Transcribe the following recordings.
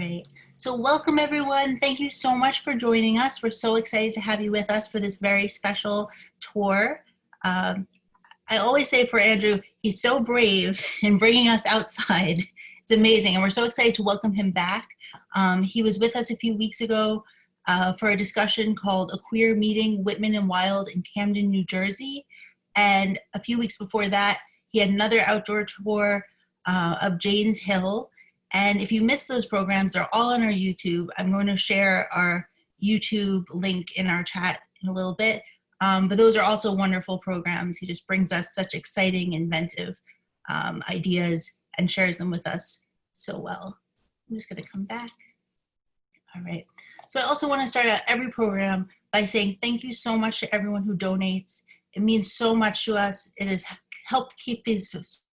right. So welcome everyone. Thank you so much for joining us. We're so excited to have you with us for this very special tour. I always say for Andrew, he's so brave in bringing us outside. It's amazing. And we're so excited to welcome him back. He was with us a few weeks ago for a discussion called A Queer Meeting, Whitman and Wild in Camden, New Jersey. And a few weeks before that, he had another outdoor tour of Jane's Hill. And if you missed those programs, they're all on our YouTube. I'm going to share our YouTube link in our chat in a little bit. But those are also wonderful programs. He just brings us such exciting, inventive ideas and shares them with us so well. I'm just going to come back. All right. So I also want to start out every program by saying thank you so much to everyone who donates. It means so much to us. It has helped keep these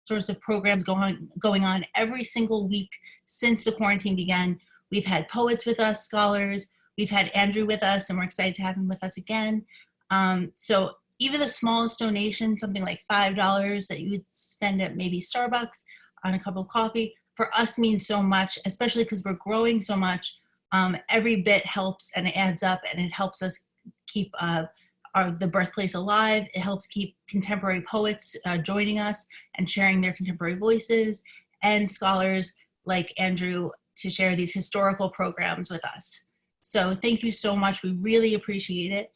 sorts of programs going on every single week since the quarantine began. We've had poets with us, scholars. We've had Andrew with us, and we're excited to have him with us again. So even the smallest donation, something like $5 that you would spend at maybe Starbucks on a cup of coffee, for us means so much, especially because we're growing so much. Every bit helps and it adds up, and it helps us keep the birthplace alive. It helps keep contemporary poets joining us and sharing their contemporary voices, and scholars like Andrew to share these historical programs with us. So thank you so much. We really appreciate it.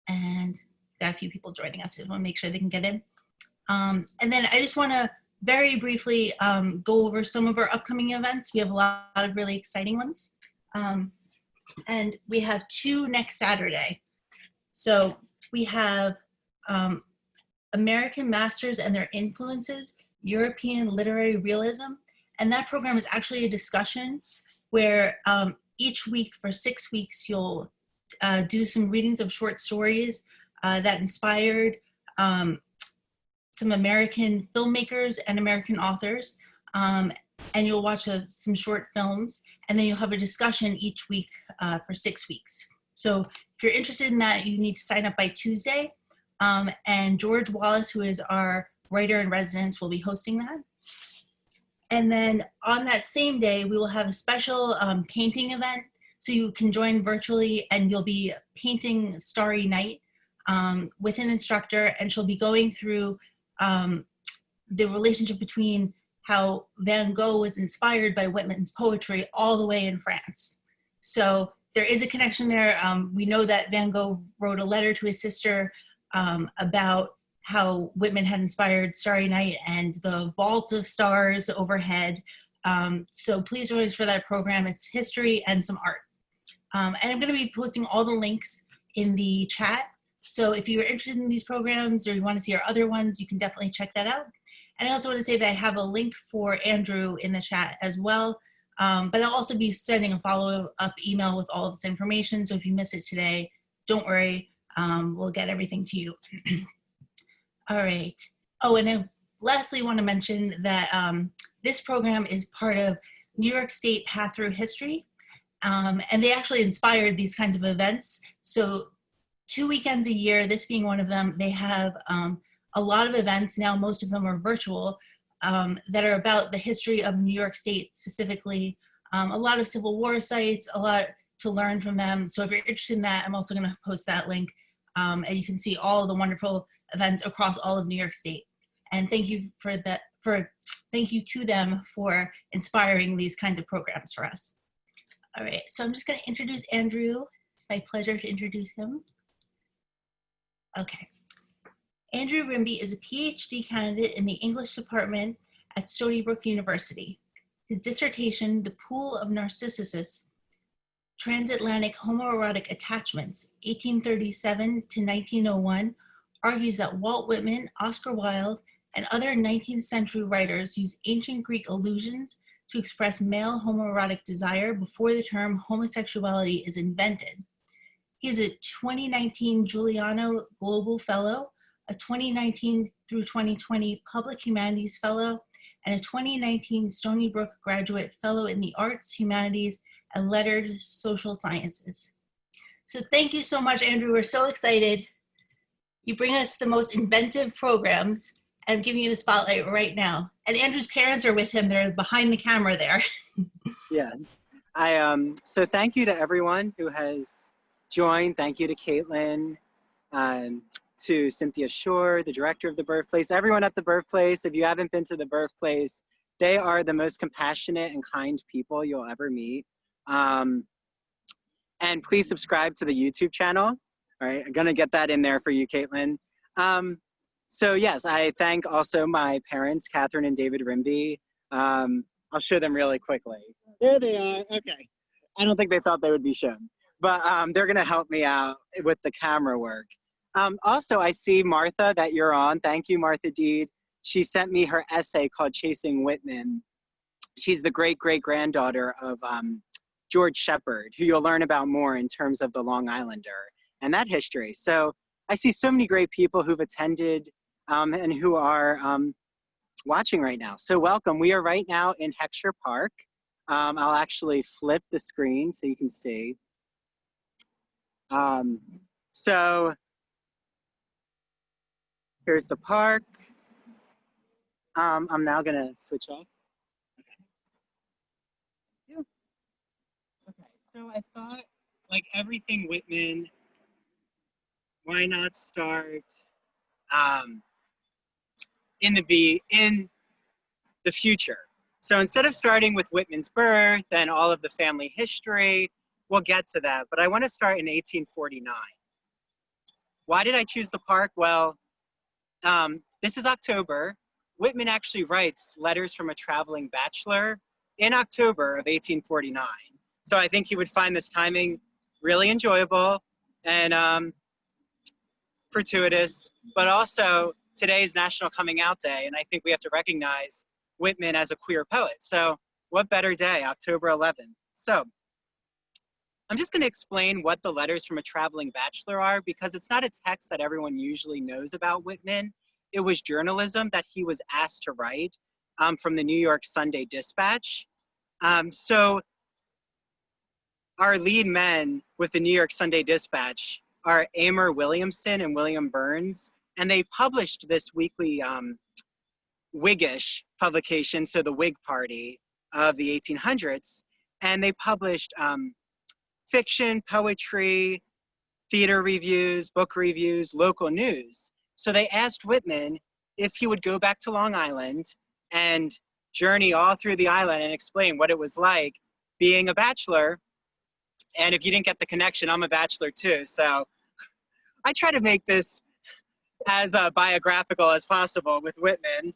And got a few people joining us. I just want to make sure they can get in. And then I just want to very briefly go over some of our upcoming events. We have a lot of really exciting ones. And we have two next Saturday. So we have American Masters and Their Influences, European Literary Realism. And that program is actually a discussion where each week for 6 weeks, you'll do some readings of short stories that inspired some American filmmakers and American authors. And you'll watch some short films, and then you'll have a discussion each week for 6 weeks. So if you're interested in that, you need to sign up by Tuesday. And George Wallace, who is our writer in residence, will be hosting that. And then on that same day, we will have a special painting event. So you can join virtually, and you'll be painting Starry Night with an instructor, and she'll be going through the relationship between how Van Gogh was inspired by Whitman's poetry all the way in France. So there is a connection there. We know that Van Gogh wrote a letter to his sister about how Whitman had inspired Starry Night and the vault of stars overhead. So please join us for that program. It's history and some art. And I'm going to be posting all the links in the chat. So if you're interested in these programs or you want to see our other ones, you can definitely check that out. And I also want to say that I have a link for Andrew in the chat as well. But I'll also be sending a follow-up email with all of this information. So if you miss it today, don't worry. We'll get everything to you. All right. Oh, and I lastly want to mention that this program is part of New York State Path Through History. And they actually inspired these kinds of events. So 2 weekends a year, this being one of them, they have a lot of events. Now, most of them are virtual that are about the history of New York State specifically. A lot of Civil War sites, a lot to learn from them. So if you're interested in that, I'm also going to post that link. And you can see all of the wonderful events across all of New York State. And thank you for that. Thank you to them for inspiring these kinds of programs for us. All right, so I'm just going to introduce Andrew. It's my pleasure to introduce him. Okay. Andrew Rimby is a PhD candidate in the English department at Stony Brook University. His dissertation, The Pool of Narcissus, Transatlantic Homoerotic Attachments, 1837 to 1901, argues that Walt Whitman, Oscar Wilde, and other 19th century writers used ancient Greek allusions to express male homoerotic desire before the term homosexuality is invented. He is a 2019 Giuliano Global Fellow, a 2019 through 2020 Public Humanities Fellow, and a 2019 Stony Brook Graduate Fellow in the Arts, Humanities, and Lettered Social Sciences. So thank you so much, Andrew. We're so excited. You bring us the most inventive programs, and I'm giving you the spotlight right now. And Andrew's parents are with him. They're behind the camera there. Yeah, So thank you to everyone who has joined. Thank you to Caitlin, to Cynthia Shore, the director of the Birthplace, everyone at the Birthplace. If you haven't been to the Birthplace, they are the most compassionate and kind people you'll ever meet. And please subscribe to the YouTube channel. All right, I'm gonna get that in there for you, Caitlin. So yes, I thank also my parents, Catherine and David Rimby. I'll show them really quickly. There they are, okay. I don't think they thought they would be shown, but they're gonna help me out with the camera work. Also, I see Martha that you're on. Thank you, Martha Deed. She sent me her essay called Chasing Whitman. She's the great-great-granddaughter of George Shepard, who you'll learn about more in terms of the Long Islander and that history. So I see so many great people who've attended and who are watching right now. So welcome. We are right now in Heckscher Park. I'll actually flip the screen so you can see. So here's the park. I'm now gonna switch off. Okay. Okay, so I thought, like everything Whitman, why not start in the future? So instead of starting with Whitman's birth and all of the family history, we'll get to that, but I want to start in 1849. Why did I choose the park? Well, this is October. Whitman actually writes Letters from a Traveling Bachelor in October of 1849. So I think he would find this timing really enjoyable and fortuitous, but also today's National Coming Out Day, and I think we have to recognize Whitman as a queer poet. So what better day, October 11th. So I'm just gonna explain what the Letters from a Traveling Bachelor are, because it's not a text that everyone usually knows about Whitman. It was journalism that he was asked to write from the New York Sunday Dispatch. So our lead men with the New York Sunday Dispatch are Amer Williamson and William Burns, and they published this weekly Whiggish publication, so the Whig Party of the 1800s, and they published fiction, poetry, theater reviews, book reviews, local news. So they asked Whitman if he would go back to Long Island and journey all through the island and explain what it was like being a bachelor. And if you didn't get the connection, I'm a bachelor too. So I try to make this as biographical as possible with Whitman.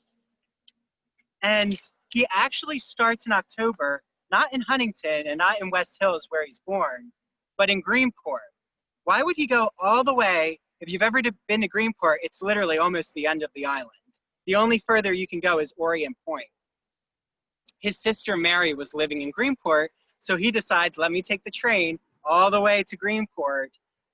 And he actually starts in October, not in Huntington and not in West Hills where he's born, but in Greenport. Why would he go all the way? If you've ever been to Greenport, it's literally almost the end of the island. The only further you can go is Orient Point. His sister Mary was living in Greenport, so he decides, let me take the train all the way to Greenport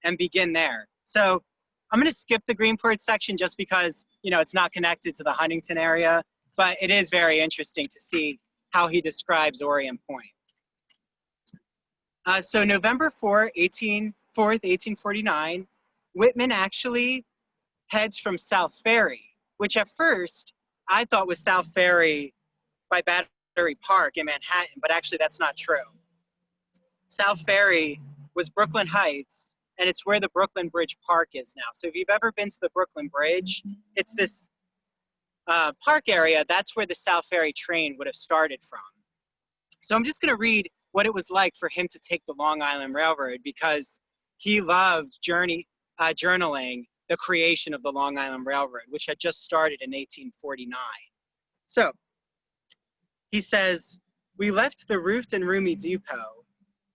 and begin there. So I'm gonna skip the Greenport section just because, you know, it's not connected to the Huntington area, but it is very interesting to see how he describes Orient Point. So November 4th, 1849, Whitman actually heads from South Ferry, which at first I thought was South Ferry by Battery Park in Manhattan, but actually that's not true. South Ferry was Brooklyn Heights, and it's where the Brooklyn Bridge Park is now. So if you've ever been to the Brooklyn Bridge, it's this park area. That's where the South Ferry train would have started from. So I'm just gonna read what it was like for him to take the Long Island Railroad, because he loved journaling the creation of the Long Island Railroad, which had just started in 1849. So he says, we left the roofed and roomy depot,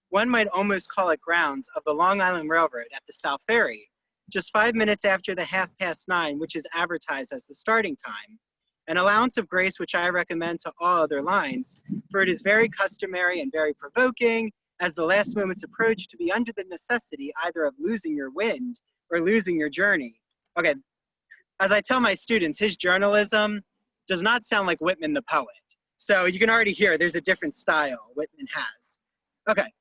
one might almost call it grounds, of the Long Island Railroad at the South Ferry, just 5 minutes after the 9:30, which is advertised as the starting time. An allowance of grace which I recommend to all other lines, for it is very customary and very provoking, as the last moments approach, to be under the necessity either of losing your wind or losing your journey. Okay, as I tell my students, his journalism does not sound like Whitman the poet. So you can already hear there's a different style Whitman has. Okay,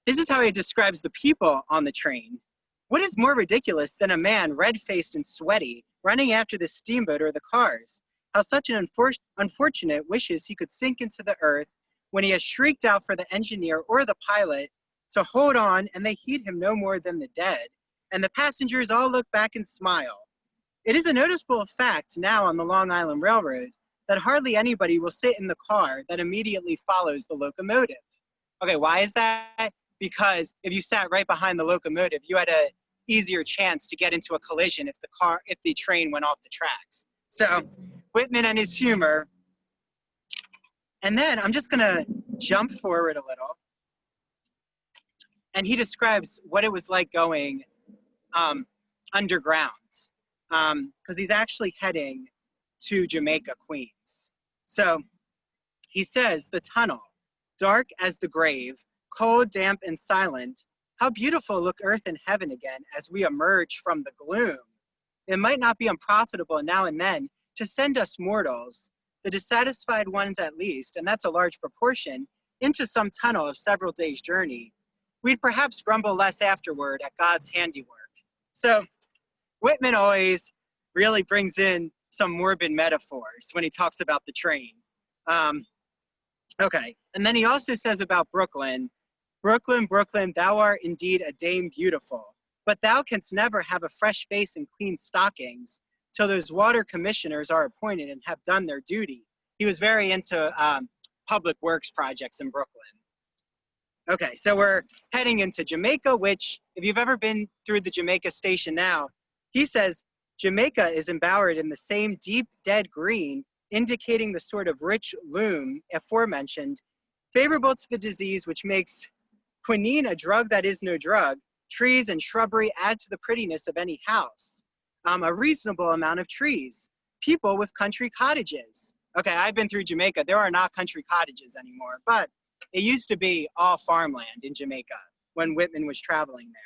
this is how he describes the people on the train. What is more ridiculous than a man red-faced and sweaty running after the steamboat or the cars? How such an unfortunate wishes he could sink into the earth when he has shrieked out for the engineer or the pilot to hold on, and they heed him no more than the dead, and the passengers all look back and smile. It is a noticeable fact now on the Long Island Railroad that hardly anybody will sit in the car that immediately follows the locomotive. Okay, why is that? Because if you sat right behind the locomotive, you had an easier chance to get into a collision if the train went off the tracks. So Whitman and his humor. And then I'm just gonna jump forward a little. And he describes what it was like going underground, because he's actually heading to Jamaica, Queens. So he says, the tunnel, dark as the grave, cold, damp, and silent, how beautiful look earth and heaven again as we emerge from the gloom. It might not be unprofitable now and then to send us mortals, the dissatisfied ones at least, and that's a large proportion, into some tunnel of several days' journey. We'd perhaps grumble less afterward at God's handiwork. So Whitman always really brings in some morbid metaphors when he talks about the train. Okay, and then he also says about Brooklyn, Brooklyn, Brooklyn, thou art indeed a dame beautiful, but thou canst never have a fresh face and clean stockings till those water commissioners are appointed and have done their duty. He was very into public works projects in Brooklyn. Okay, so we're heading into Jamaica, which, if you've ever been through the Jamaica station now, he says, Jamaica is embowered in the same deep, dead green, indicating the sort of rich loam aforementioned, favorable to the disease which makes quinine a drug that is no drug. Trees and shrubbery add to the prettiness of any house. A reasonable amount of trees. People with country cottages. Okay, I've been through Jamaica. There are not country cottages anymore, but it used to be all farmland in Jamaica when Whitman was traveling there.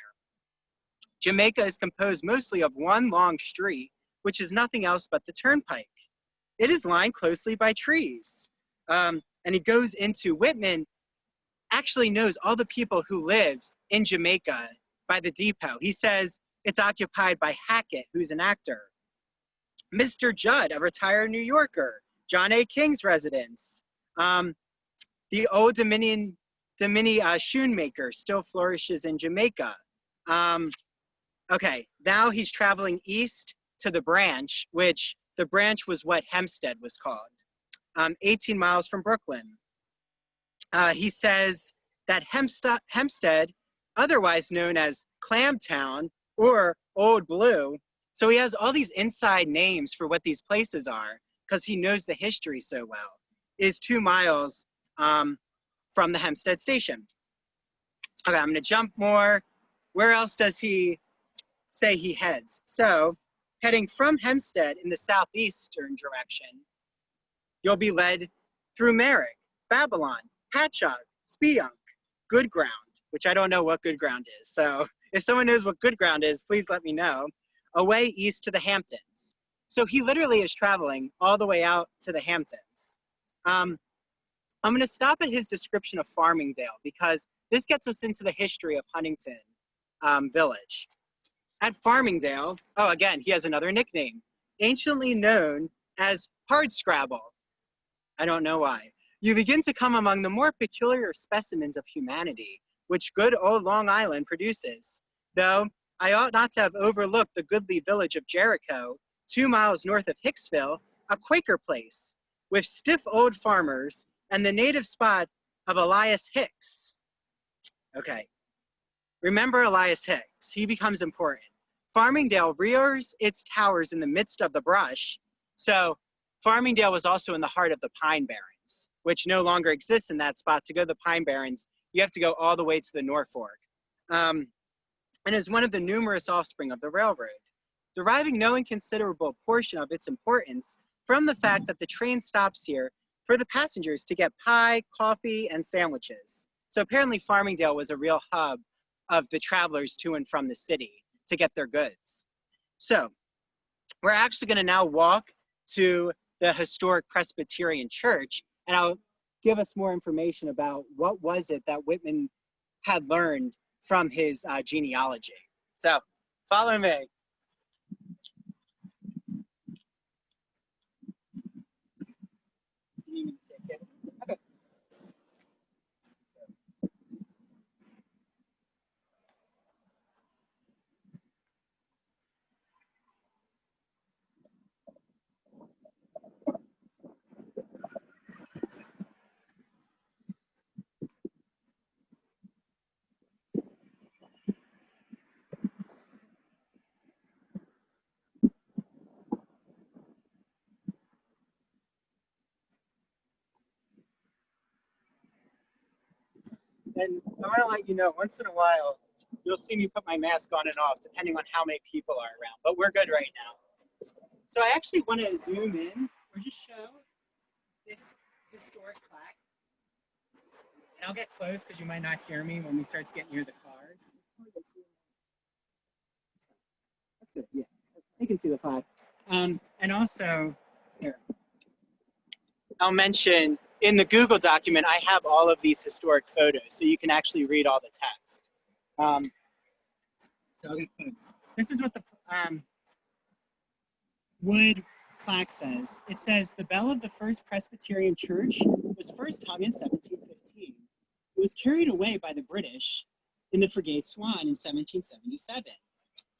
Jamaica is composed mostly of one long street, which is nothing else but the turnpike. It is lined closely by trees. And he goes into, Whitman actually knows all the people who live in Jamaica by the depot. He says it's occupied by Hackett, who's an actor, Mr. Judd, a retired New Yorker, John A. King's residence, the old Domini shoemaker still flourishes in Jamaica. Okay, now he's traveling east to the branch, which the branch was what Hempstead was called, 18 miles from Brooklyn. He says that Hempstead, otherwise known as Clamtown or Old Blue, so he has all these inside names for what these places are because he knows the history so well, is 2 miles from the Hempstead station. Okay, I'm gonna jump more. Where else does he say he heads? So heading from Hempstead in the southeastern direction, you'll be led through Merrick, Babylon, Patchogue, Spionk, Good Ground, which I don't know what Good Ground is. So if someone knows what Good Ground is, please let me know. Away east to the Hamptons. So he literally is traveling all the way out to the Hamptons. I'm going to stop at his description of Farmingdale because this gets us into the history of Huntington Village. At Farmingdale, oh, again, he has another nickname, anciently known as Hardscrabble. I don't know why. You begin to come among the more peculiar specimens of humanity, which good old Long Island produces. Though I ought not to have overlooked the goodly village of Jericho, 2 miles north of Hicksville, a Quaker place, with stiff old farmers and the native spot of Elias Hicks. Okay, remember Elias Hicks, he becomes important. Farmingdale rears its towers in the midst of the brush. So Farmingdale was also in the heart of the Pine Barrens, which no longer exists in that spot. To go to the Pine Barrens, you have to go all the way to the Norfolk. And is one of the numerous offspring of the railroad, deriving no inconsiderable portion of its importance from the fact that the train stops here for the passengers to get pie, coffee, and sandwiches. So apparently Farmingdale was a real hub of the travelers to and from the city to get their goods. So we're actually going to now walk to the historic Presbyterian church, and I'll give us more information about what was it that Whitman had learned from his genealogy. So follow me. Okay. And I want to let you know, once in a while, you'll see me put my mask on and off, depending on how many people are around. But we're good right now. So I actually want to zoom in or just show this historic plaque. And I'll get close because you might not hear me when we start to get near the cars. That's good, yeah. You can see the flag. And also, here, I'll mention in the Google document, I have all of these historic photos, so you can actually read all the text. So I'll get close. This is what the wood plaque says. It says, the bell of the first Presbyterian church was first hung in 1715. It was carried away by the British in the frigate Swan in 1777.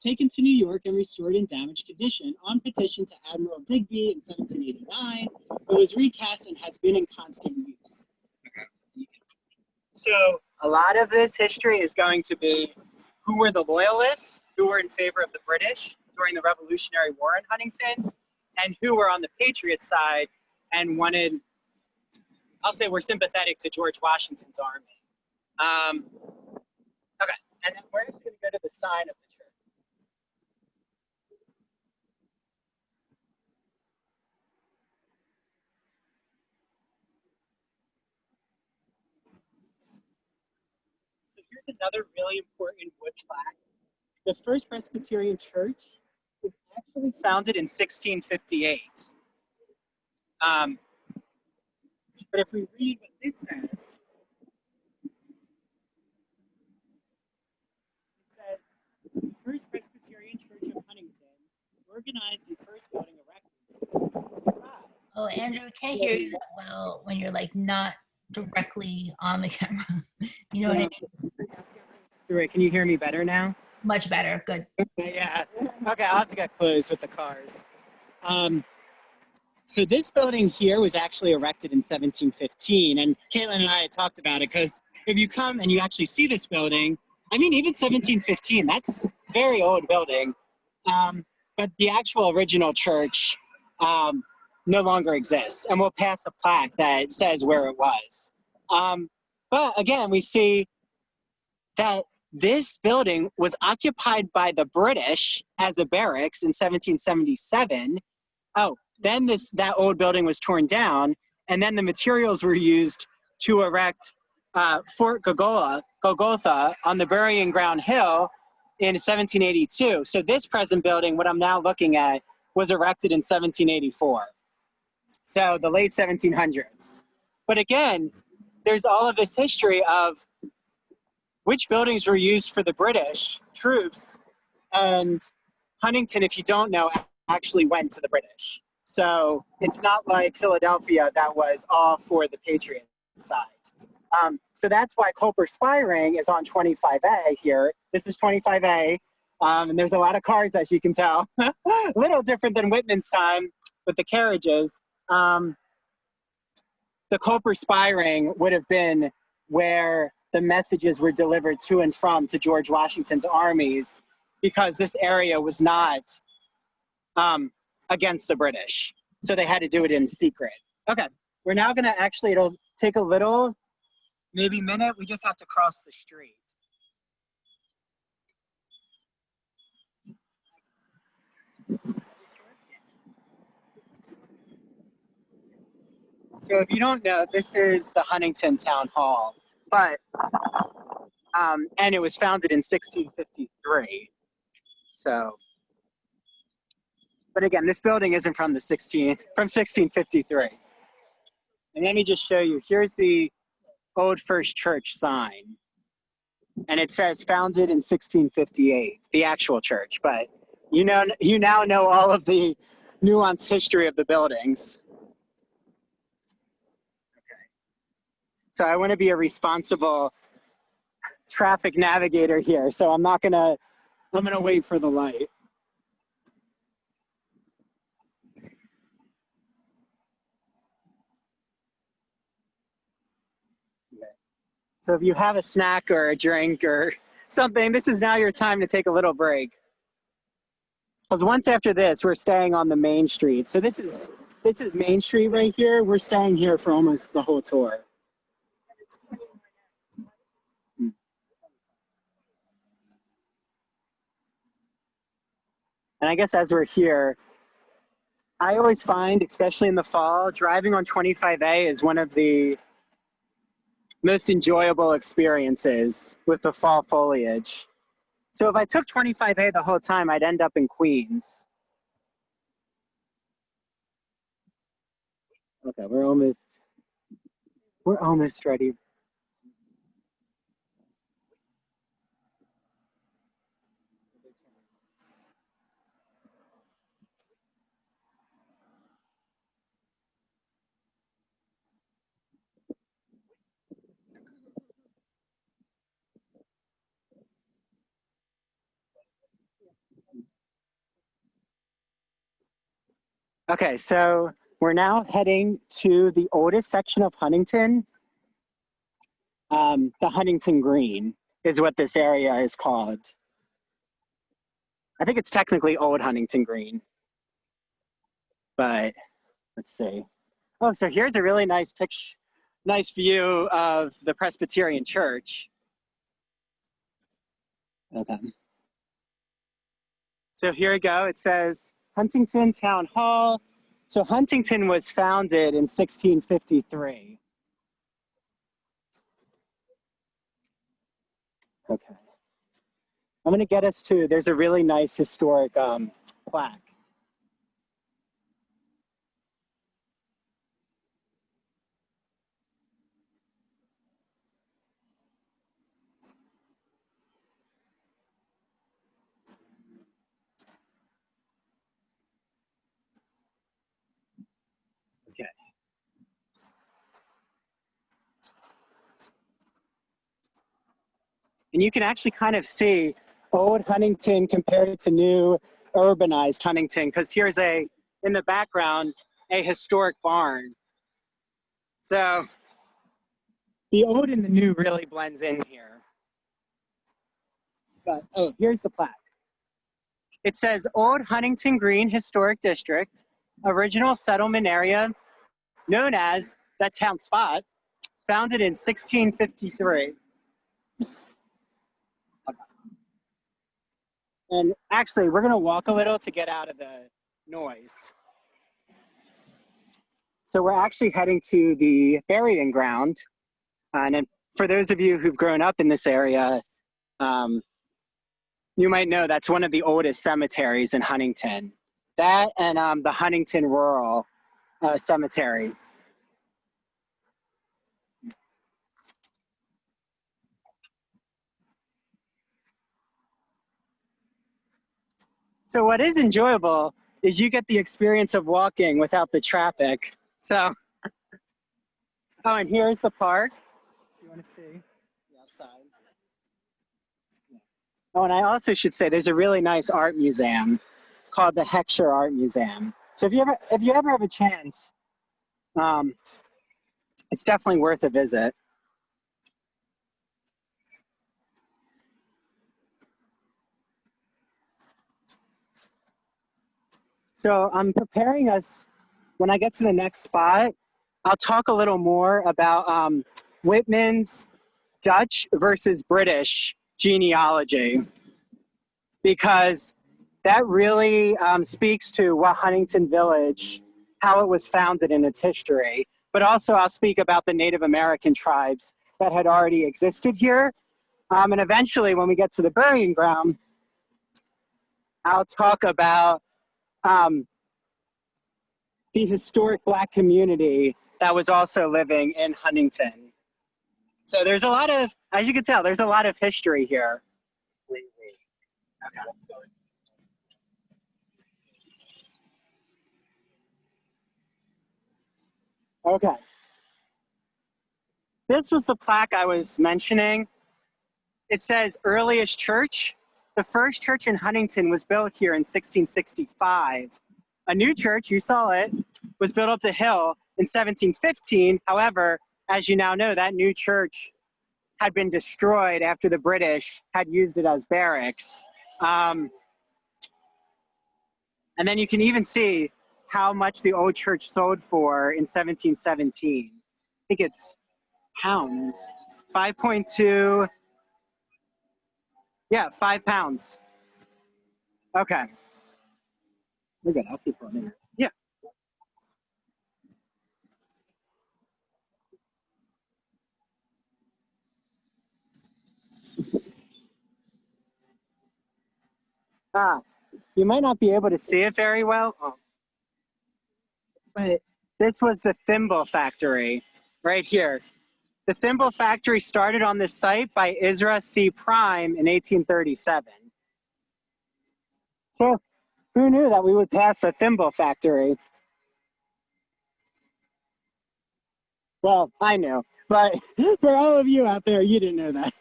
Taken to New York and restored in damaged condition, on petition to Admiral Digby in 1789, it was recast and has been in constant use. So a lot of this history is going to be who were the loyalists, who were in favor of the British during the Revolutionary War in Huntington, and who were on the Patriot side and wanted, I'll say we're sympathetic to George Washington's army. Okay, and then we're just going to go to the sign of the church. So here's another really important wood plaque. The first Presbyterian church was actually founded in 1658. But if we read what this says, it says, the first Presbyterian church of Huntington, organized and first building erected in 1665. Oh, Andrew, we can't hear you that well when you're like not directly on the camera. You know what I mean? Right, can you hear me better now? Much better. Good. Yeah. Okay, I'll have to get close with the cars. So this building here was actually erected in 1715, and Caitlin and I had talked about it because if you come and you actually see this building, I mean, even 1715, that's a very old building. But the actual original church no longer exists, and we'll pass a plaque that says where it was. But again, we see that this building was occupied by the British as a barracks in 1777. Oh, then that old building was torn down, and then the materials were used to erect Fort Golgotha on the Burying Ground Hill in 1782. So this present building, what I'm now looking at, was erected in 1784. So the late 1700s. But again, there's all of this history of which buildings were used for the British troops, and Huntington, if you don't know, actually went to the British. So it's not like Philadelphia that was all for the Patriot side. So that's why Culper Spiring is on 25A here. This is 25A, and there's a lot of cars, as you can tell. A little different than Whitman's time with the carriages. The Culper Spiring would have been where the messages were delivered to and from to George Washington's armies, because this area was not against the British. So they had to do it in secret. Okay, we're now gonna actually, it'll take a little, maybe minute, we just have to cross the street. So if you don't know, this is the Huntington Town Hall, but, and it was founded in 1653. So, but again, this building isn't from 1653. And let me just show you, here's the old First Church sign. And it says founded in 1658, the actual church, but you now know all of the nuanced history of the buildings. Okay. So I want to be a responsible traffic navigator here, so I'm gonna wait for the light. So if you have a snack or a drink or something, this is now your time to take a little break. Because once after this, we're staying on the main street. So this is Main Street right here. We're staying here for almost the whole tour. And I guess as we're here, I always find, especially in the fall, driving on 25A is one of the most enjoyable experiences with the fall foliage. So if I took 25A the whole time, I'd end up in Queens. Okay, we're almost ready. Okay, so we're now heading to the oldest section of Huntington. The Huntington Green is what this area is called. I think it's technically Old Huntington Green, but let's see. Oh, so here's a really nice picture, nice view of the Presbyterian Church. Okay. So here we go. It says Huntington Town Hall. So Huntington was founded in 1653. Okay. I'm going to get us to, there's a really nice historic plaque. Okay. And you can actually kind of see old Huntington compared to new urbanized Huntington, because here's in the background, a historic barn. So the old and the new really blends in here. But, oh, here's the plaque. It says Old Huntington Green Historic District, original settlement area known as that town spot, founded in 1653. And actually, we're gonna walk a little to get out of the noise. So we're actually heading to the burying ground. And then for those of you who've grown up in this area, you might know that's one of the oldest cemeteries in Huntington. That and the Huntington Rural Cemetery. So what is enjoyable is you get the experience of walking without the traffic. So, oh, and here's the park. You want to see the outside? Oh, and I also should say there's a really nice art museum called the Hicks Art Museum. So if you ever have a chance, it's definitely worth a visit. So I'm preparing us, when I get to the next spot, I'll talk a little more about Whitman's Dutch versus British genealogy, because that really speaks to what Huntington Village, how it was founded in its history. But also I'll speak about the Native American tribes that had already existed here. And eventually when we get to the burying ground, I'll talk about the historic Black community that was also living in Huntington. So there's a lot of, as you can tell, there's a lot of history here. Okay. Okay. This was the plaque I was mentioning. It says earliest church. The first church in Huntington was built here in 1665. A new church, you saw it, was built up the hill in 1715. However, as you now know, that new church had been destroyed after the British had used it as barracks. And then you can even see how much the old church sold for in 1717. I think it's pounds, 5.2, yeah, £5. Okay. We're good. I'll keep going. Yeah. You might not be able to see it very well, but this was the Thimble Factory right here. The Thimble Factory started on this site by Ezra C. Prime in 1837. So who knew that we would pass the Thimble Factory? Well, I knew, but for all of you out there, you didn't know that.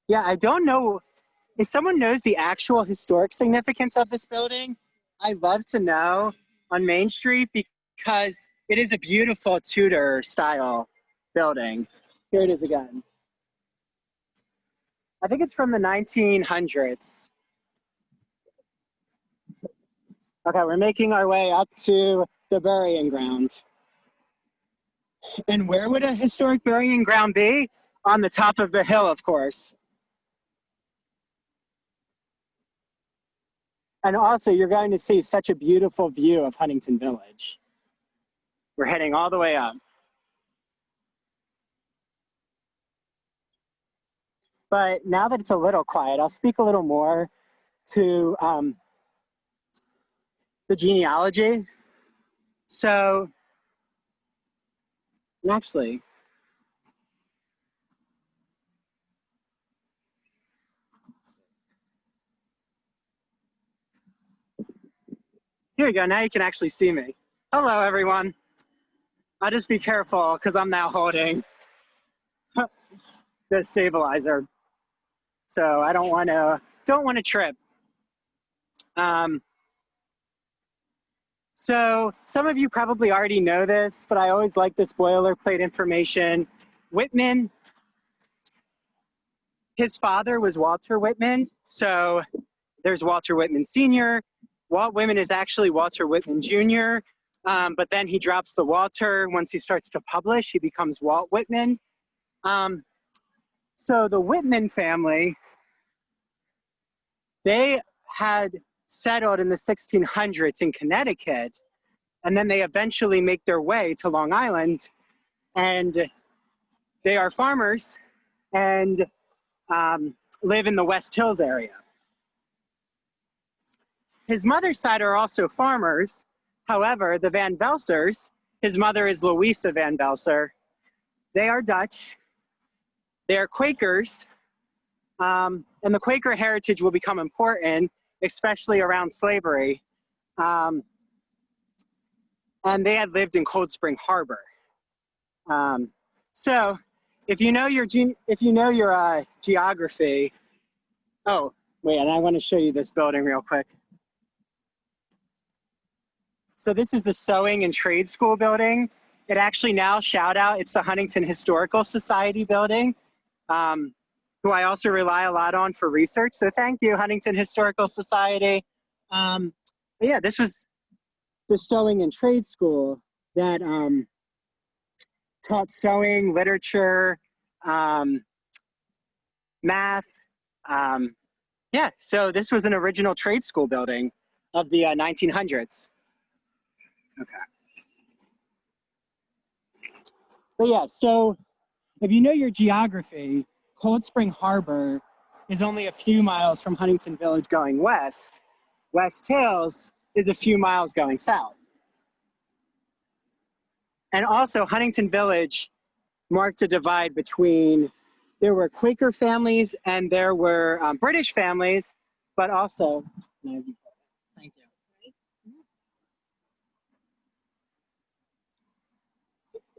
Yeah, I don't know. If someone knows the actual historic significance of this building, I'd love to know on Main Street because it is a beautiful Tudor style building. Here it is again. I think it's from the 1900s. Okay, we're making our way up to the burying ground. And where would a historic burying ground be? On the top of the hill, of course. And also, you're going to see such a beautiful view of Huntington Village. We're heading all the way up. But now that it's a little quiet, I'll speak a little more to the genealogy. So, actually, here we go. Now you can actually see me. Hello, everyone. I'll just be careful because I'm now holding the stabilizer. So I don't want to trip. So some of you probably already know this, but I always like this boilerplate information. Whitman, his father was Walter Whitman. So there's Walter Whitman Sr. Walt Whitman is actually Walter Whitman Jr., but then he drops the Walter. Once he starts to publish, he becomes Walt Whitman. So the Whitman family, they had settled in the 1600s in Connecticut, and then they eventually make their way to Long Island, and they are farmers and live in the West Hills area. His mother's side are also farmers. However, the Van Velsers, his mother is Louisa Van Velser. They are Dutch. They are Quakers. And the Quaker heritage will become important, especially around slavery. And they had lived in Cold Spring Harbor. So if you know your geography, oh, wait, and I want to show you this building real quick. So this is the Sewing and Trade School building. It actually now, shout out, it's the Huntington Historical Society building, who I also rely a lot on for research. So thank you, Huntington Historical Society. But yeah, this was the Sewing and Trade School that taught sewing, literature, math. Yeah, so this was an original trade school building of the 1900s. Okay. But yeah, so if you know your geography, Cold Spring Harbor is only a few miles from Huntington Village going west. West Hills is a few miles going south. And also Huntington Village marked a divide between, there were Quaker families and there were British families, but also, thank you.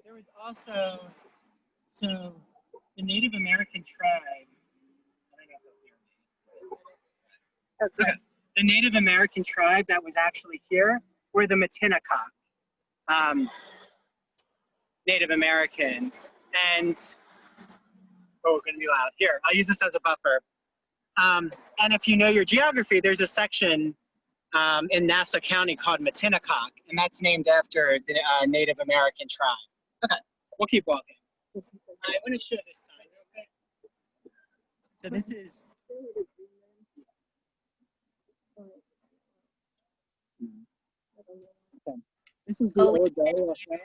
There was also, so the Native American tribe, I don't know if you'll hear me. Okay. The Native American tribe that was actually here were the Matinecock Native Americans. And, oh, we're gonna be loud. Here, I'll use this as a buffer. And if you know your geography, there's a section in Nassau County called Matinecock, and that's named after the Native American tribe. Okay, we'll keep walking. I want to show this sign real quick. So this is. Okay. This is the old burial hill.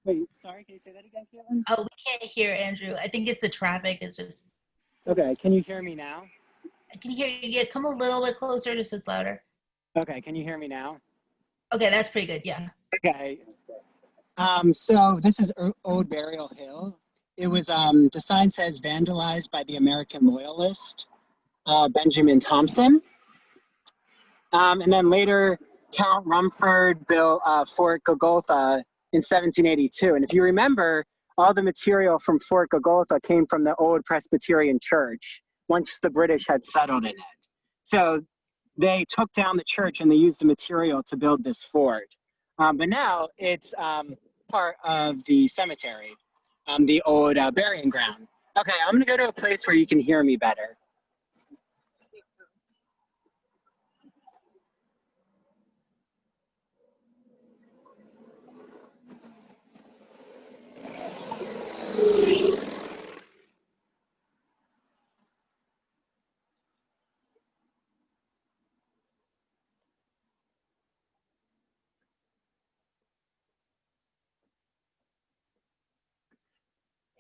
Wait, sorry, can you say that again, Caitlin? Oh, we can't hear Andrew. I think it's the traffic. It's just. Okay, can you hear me now? I can hear you. Yeah, come a little bit closer just so it's louder. Okay, can you hear me now? Okay, that's pretty good. Yeah. Okay. So this is Old Burial Hill. It was, the sign says vandalized by the American loyalist, Benjamin Thompson. And then later, Count Rumford built Fort Golgotha in 1782. And if you remember, all the material from Fort Golgotha came from the old Presbyterian church once the British had settled in it. So they took down the church and they used the material to build this fort. But now it's part of the cemetery, the old burying ground. Okay, I'm gonna go to a place where you can hear me better.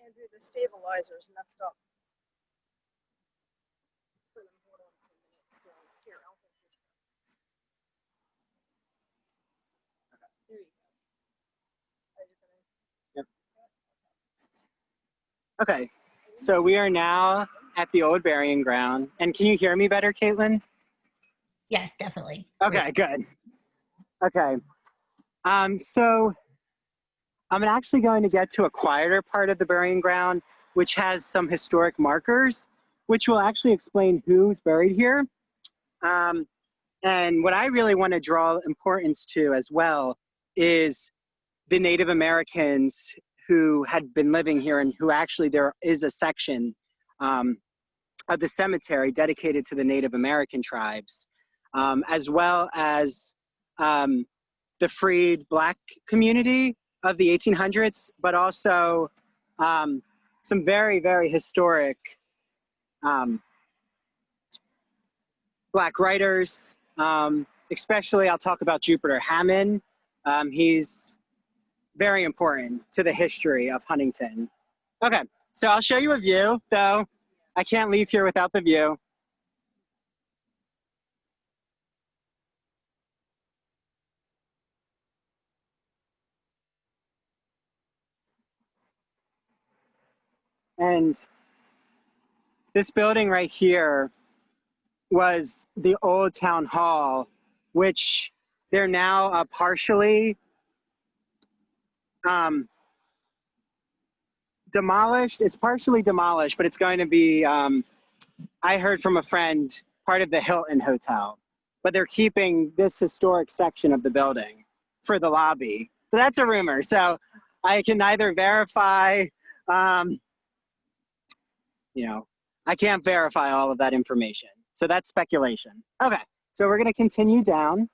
Andrew, the stabilizer's messed up. Hold on for a minute still. Here, I'll hold this. There you go. Are you gonna... Okay, so we are now at the old burying ground. And can you hear me better, Caitlin? Yes, definitely. Okay, good. Okay, so I'm actually going to get to a quieter part of the burying ground, which has some historic markers, which will actually explain who's buried here. And what I really want to draw importance to as well is the Native Americans who had been living here, and who actually there is a section of the cemetery dedicated to the Native American tribes, as well as the freed Black community of the 1800s, but also some very, very historic Black writers, especially I'll talk about Jupiter Hammond. He's very important to the history of Huntington. Okay, so I'll show you a view, though I can't leave here without the view. And this building right here was the old town hall, which they're now partially demolished. It's partially demolished, but it's going to be, I heard from a friend, part of the Hilton Hotel. But they're keeping this historic section of the building for the lobby. But that's a rumor, so I can neither verify, I can't verify all of that information. So that's speculation. Okay, so we're gonna continue down.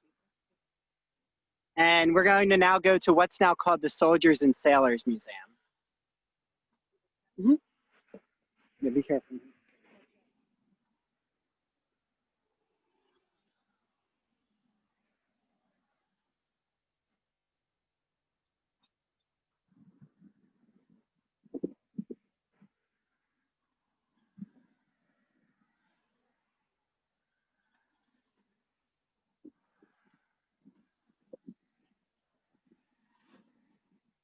And we're going to now go to what's now called the Soldiers and Sailors Museum. Yeah, be careful.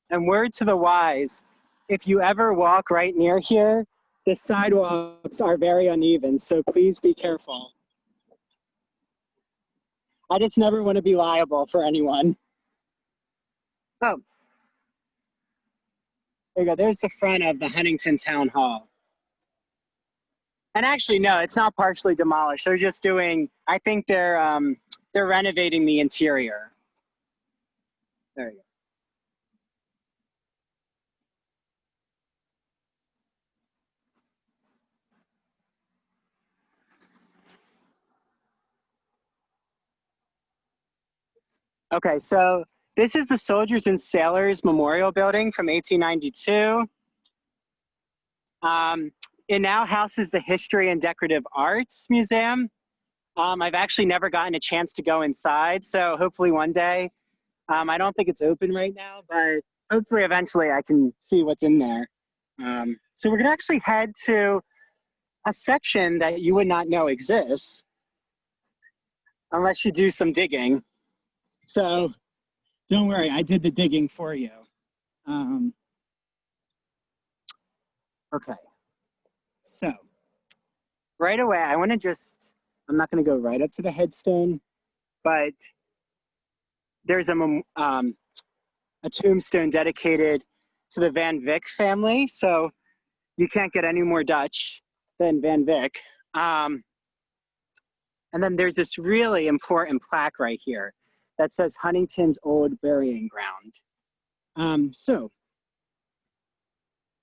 And word to the wise, if you ever walk right near here, the sidewalks are very uneven, so please be careful. I just never want to be liable for anyone. Oh, there you go. There's the front of the Huntington Town Hall. And actually, no, it's not partially demolished. They're just doing, I think they're renovating the interior. There you go. Okay, so this is the Soldiers and Sailors Memorial Building from 1892. It now houses the History and Decorative Arts Museum. I've actually never gotten a chance to go inside, so hopefully one day. I don't think it's open right now, but hopefully eventually I can see what's in there. So we're gonna actually head to a section that you would not know exists unless you do some digging. So don't worry, I did the digging for you. Okay, so right away, I wanna I'm not gonna go right up to the headstone, but there's a tombstone dedicated to the Van Wyck family. So you can't get any more Dutch than Van Wyck. And then there's this really important plaque right here that says Huntington's Old Burying Ground.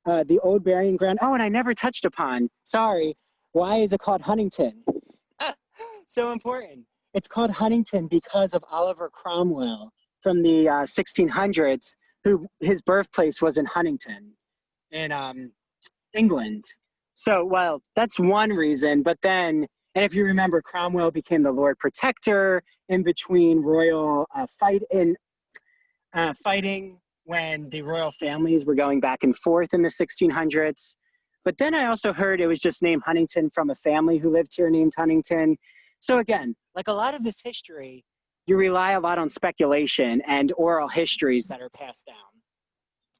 The old burying ground, oh, and I never touched upon, sorry, why is it called Huntington? So important. It's called Huntington because of Oliver Cromwell from the 1600s, who his birthplace was in Huntington in England. So, well, that's one reason, but then, and if you remember, Cromwell became the Lord Protector in between royal fighting when the royal families were going back and forth in the 1600s. But then I also heard it was just named Huntington from a family who lived here named Huntington. So again, like a lot of this history, you rely a lot on speculation and oral histories that are passed down.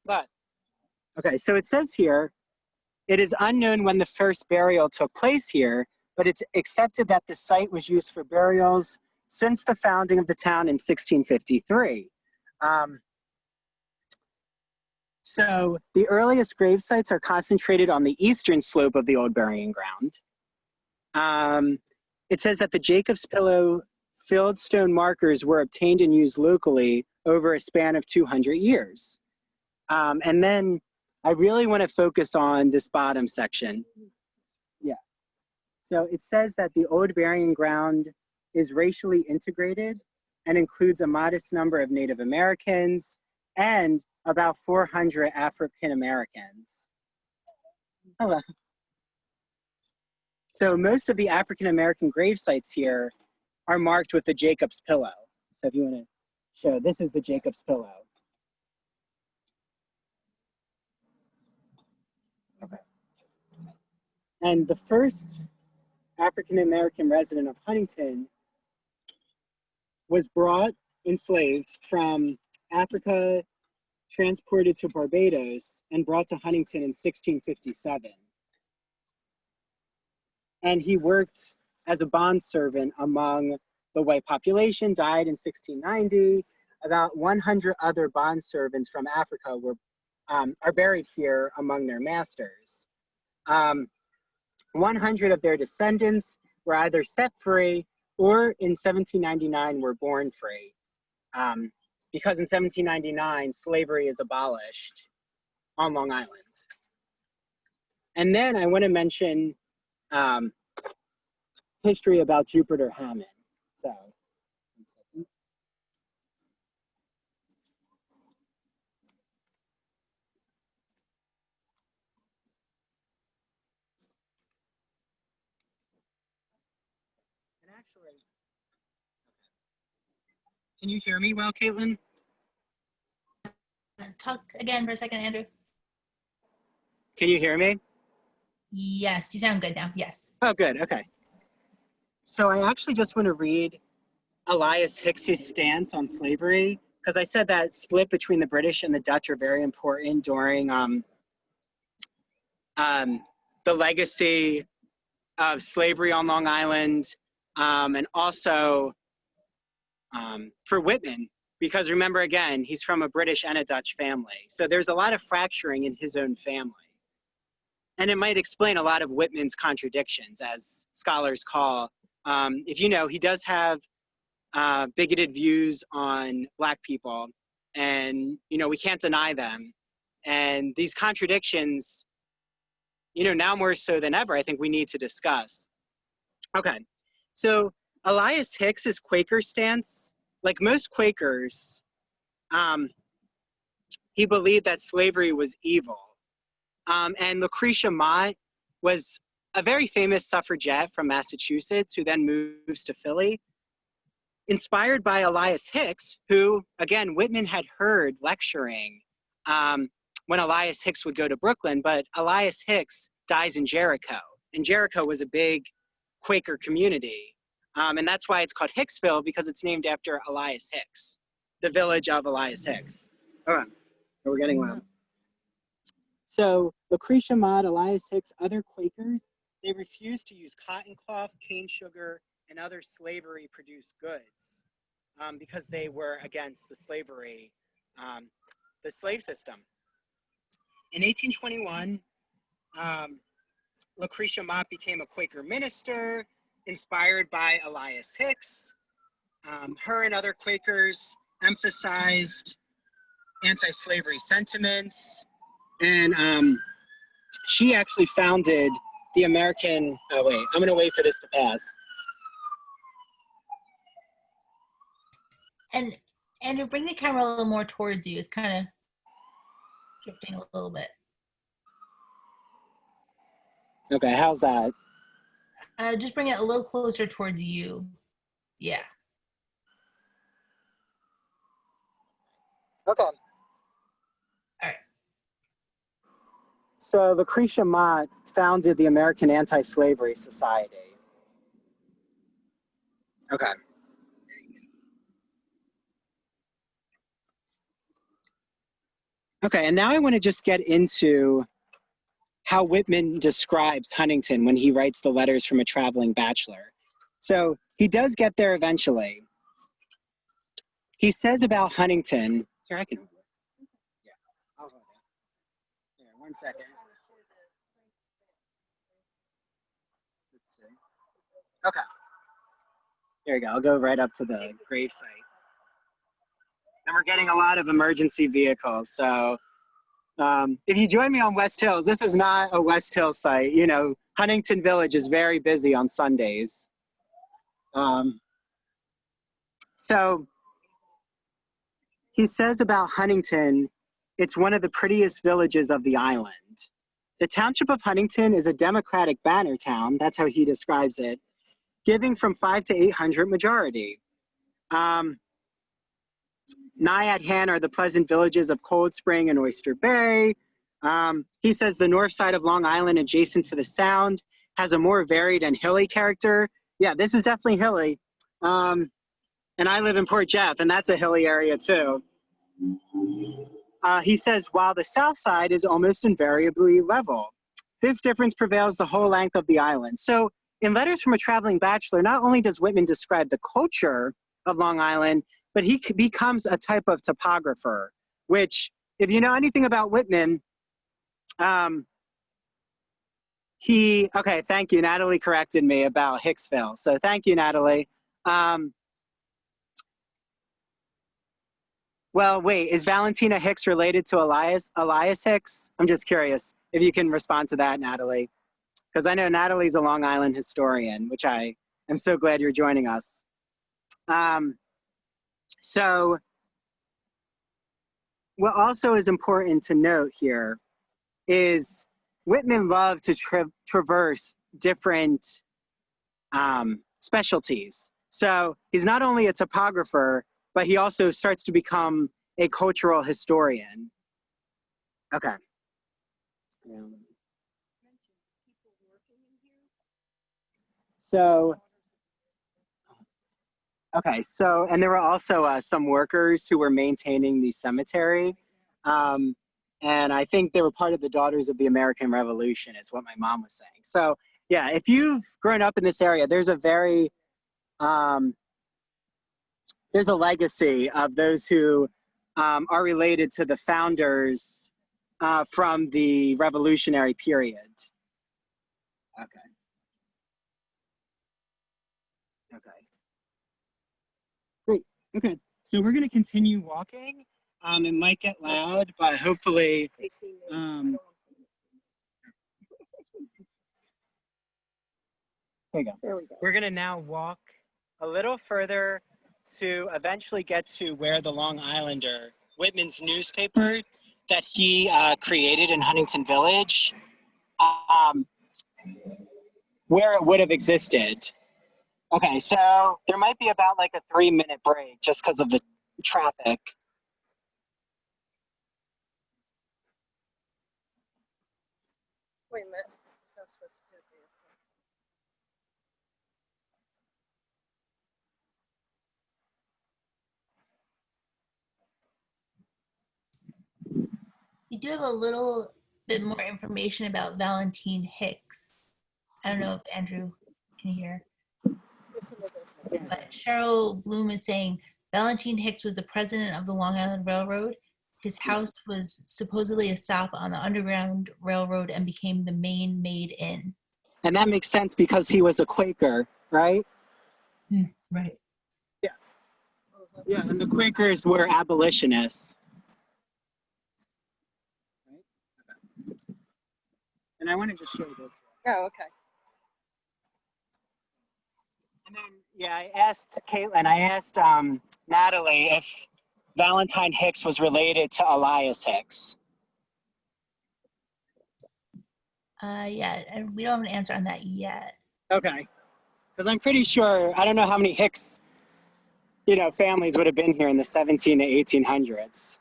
But, okay, so it says here, it is unknown when the first burial took place here, but it's accepted that the site was used for burials since the founding of the town in 1653. So the earliest grave sites are concentrated on the eastern slope of the old burying ground. It says that the Jacob's Pillow filled stone markers were obtained and used locally over a span of 200 years. And then I really want to focus on this bottom section. Yeah. So it says that the old burying ground is racially integrated and includes a modest number of Native Americans and about 400 African Americans. Hello. So most of the African American grave sites here are marked with the Jacob's Pillow. So if you want to show, this is the Jacob's Pillow. Okay. And the first African American resident of Huntington was brought enslaved from Africa, transported to Barbados, and brought to Huntington in 1657. And he worked as a bond servant among the white population, died in 1690. About 100 other bond servants from Africa are buried here among their masters. 100 of their descendants were either set free or in 1799 were born free. Because in 1799, slavery is abolished on Long Island. And then I want to mention history about Jupiter Hammond. So, one second. And actually, can you hear me well, Caitlin? Talk again for a second, Andrew. Can you hear me? Yes, you sound good now. Yes. Oh, good. Okay. So I actually just want to read Elias Hicks's stance on slavery, because I said that split between the British and the Dutch are very important during the legacy of slavery on Long Island, and also for Whitman, because remember, again, he's from a British and a Dutch family. So there's a lot of fracturing in his own family. And it might explain a lot of Whitman's contradictions, as scholars call. If you know, he does have bigoted views on Black people, and, you know, we can't deny them. And these contradictions, you know, now more so than ever, I think we need to discuss. Okay, so Elias Hicks's Quaker stance, like most Quakers, he believed that slavery was evil. And Lucretia Mott was a very famous suffragette from Massachusetts who then moves to Philly, inspired by Elias Hicks, who, again, Whitman had heard lecturing when Elias Hicks would go to Brooklyn, but Elias Hicks dies in Jericho. And Jericho was a big Quaker community. And that's why it's called Hicksville, because it's named after Elias Hicks, the village of Elias Hicks. All right, we're getting loud. So Lucretia Mott, Elias Hicks, other Quakers, they refused to use cotton cloth, cane sugar, and other slavery-produced goods because they were against the slavery, the slave system. In 1821, Lucretia Mott became a Quaker minister, inspired by Elias Hicks. Her and other Quakers emphasized anti-slavery sentiments, and she actually founded the American, oh wait, I'm gonna wait for this to pass. And Andrew, bring the camera a little more towards you. It's kind of drifting a little bit. Okay, how's that? Just bring it a little closer towards you. Yeah. Okay. All right. So Lucretia Mott founded the American Anti-Slavery Society. Okay. Okay, and now I want to just get into how Whitman describes Huntington when he writes the letters from a traveling bachelor. So he does get there eventually. He says about Huntington, here I can hold it. Yeah, I'll hold it. Here, 1 second. Let's see. Okay. There you go. I'll go right up to the grave site. And we're getting a lot of emergency vehicles. So if you join me on West Hills, this is not a West Hills site. You know, Huntington Village is very busy on Sundays. So he says about Huntington, it's one of the prettiest villages of the island. The township of Huntington is a Democratic banner town, that's how he describes it, giving from 5 to 800 majority. Nigh at hand are the pleasant villages of Cold Spring and Oyster Bay. He says the north side of Long Island, adjacent to the Sound, has a more varied and hilly character. Yeah, this is definitely hilly. And I live in Port Jeff, and that's a hilly area too. He says, while the south side is almost invariably level. This difference prevails the whole length of the island. So in Letters from a Traveling Bachelor, not only does Whitman describe the culture of Long Island, but he becomes a type of topographer, which, if you know anything about Whitman, okay, thank you. Natalie corrected me about Hicksville. So thank you, Natalie. Well, wait, is Valentina Hicks related to Elias Hicks? I'm just curious if you can respond to that, Natalie. Because I know Natalie's a Long Island historian, which I am so glad you're joining us. So what also is important to note here is Whitman loved to traverse different specialties. So he's not only a topographer, but he also starts to become a cultural historian. Okay. Yeah. So, okay, so, and there were also some workers who were maintaining the cemetery. And I think they were part of the Daughters of the American Revolution, is what my mom was saying. So, yeah, if you've grown up in this area, there's a very, there's a legacy of those who are related to the founders from the Revolutionary period. Okay. Okay. Great. Okay. So we're going to continue walking. It might get loud, but hopefully. There you go. There we go. We're going to now walk a little further to eventually get to where the Long Islander, Whitman's newspaper that he created in Huntington Village. where it would have existed. Okay, so there might be about like a 3-minute break just because of the traffic. Wait a minute. That's what's prettiest. You do have a little bit more information about Valentine Hicks. I don't know if Andrew can hear, Listen to this. but Cheryl Bloom is saying Valentine Hicks was the president of the Long Island Railroad. His house was supposedly a stop on the Underground Railroad and became the main Maid Inn. And that makes sense because he was a Quaker, right? Right. Yeah, and the Quakers were abolitionists. And I want to just show this. Oh, okay. And then, yeah, I asked Caitlin, I asked Natalie if Valentine Hicks was related to Elias Hicks. Yeah, and we don't have an answer on that yet. Okay. Because I'm pretty sure, I don't know how many Hicks, families would have been here in the 17 to 1800s.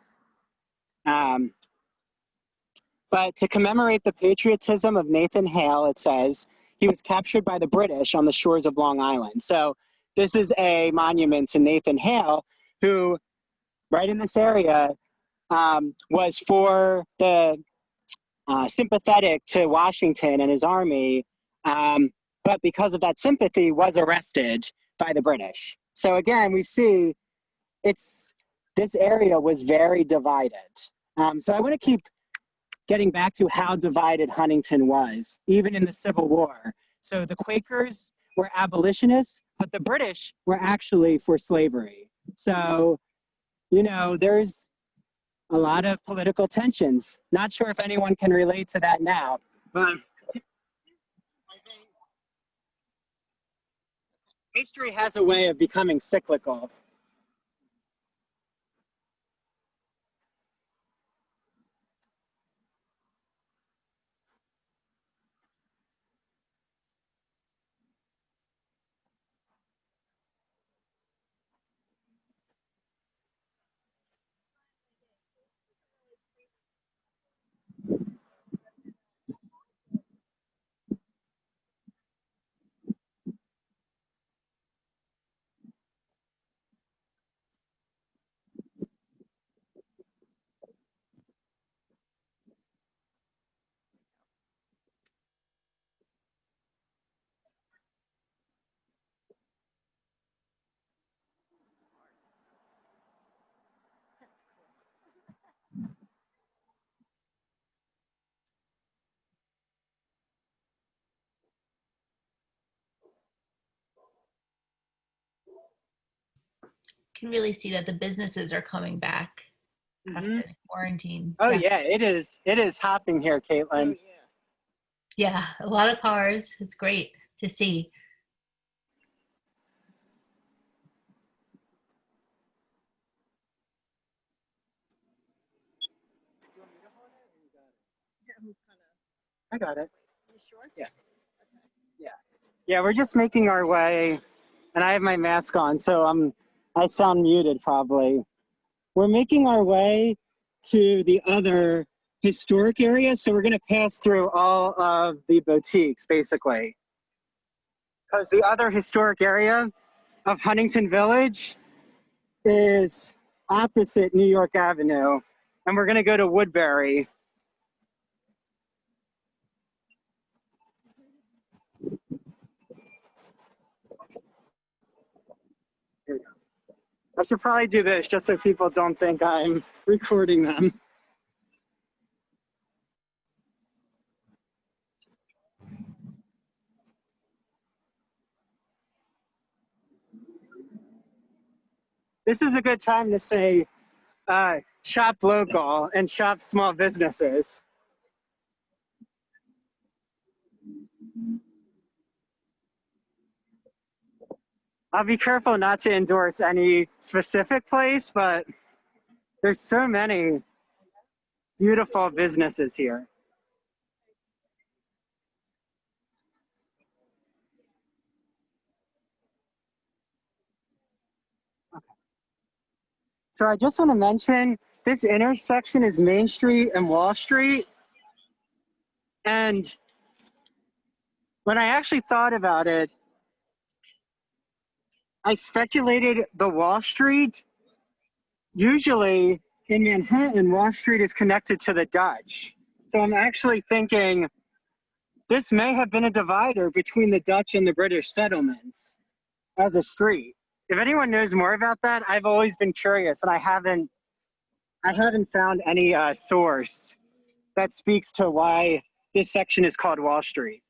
But to commemorate the patriotism of Nathan Hale, it says, he was captured by the British on the shores of Long Island. So this is a monument to Nathan Hale, who, right in this area, was for the sympathetic to Washington and his army, but because of that sympathy, was arrested by the British. So again, we see this area was very divided. So I want to keep getting back to how divided Huntington was, even in the Civil War. So the Quakers were abolitionists, but the British were actually for slavery. So, there's a lot of political tensions. Not sure if anyone can relate to that now, but I think history has a way of becoming cyclical. Can really see that the businesses are coming back after the quarantine. Oh yeah, it is hopping here, Caitlin. Oh, yeah. Yeah, a lot of cars. It's great to see. I'm kind of. I got it. You sure? Yeah. Yeah, we're just making our way, and I have my mask on, so I sound muted probably. We're making our way to the other historic area, so we're going to pass through all of the boutiques, basically. Because the other historic area of Huntington Village is opposite New York Avenue, and we're going to go to Woodbury. Here we go. I should probably do this just so people don't think I'm recording them. This is a good time to say shop local and shop small businesses. I'll be careful not to endorse any specific place, but there's so many beautiful businesses here. So I just want to mention this intersection is Main Street and Wall Street. And when I actually thought about it, I speculated the Wall Street. Usually in Manhattan, Wall Street is connected to the Dutch. So I'm actually thinking this may have been a divider between the Dutch and the British settlements as a street. If anyone knows more about that, I've always been curious, and I haven't found any source that speaks to why this section is called Wall Street.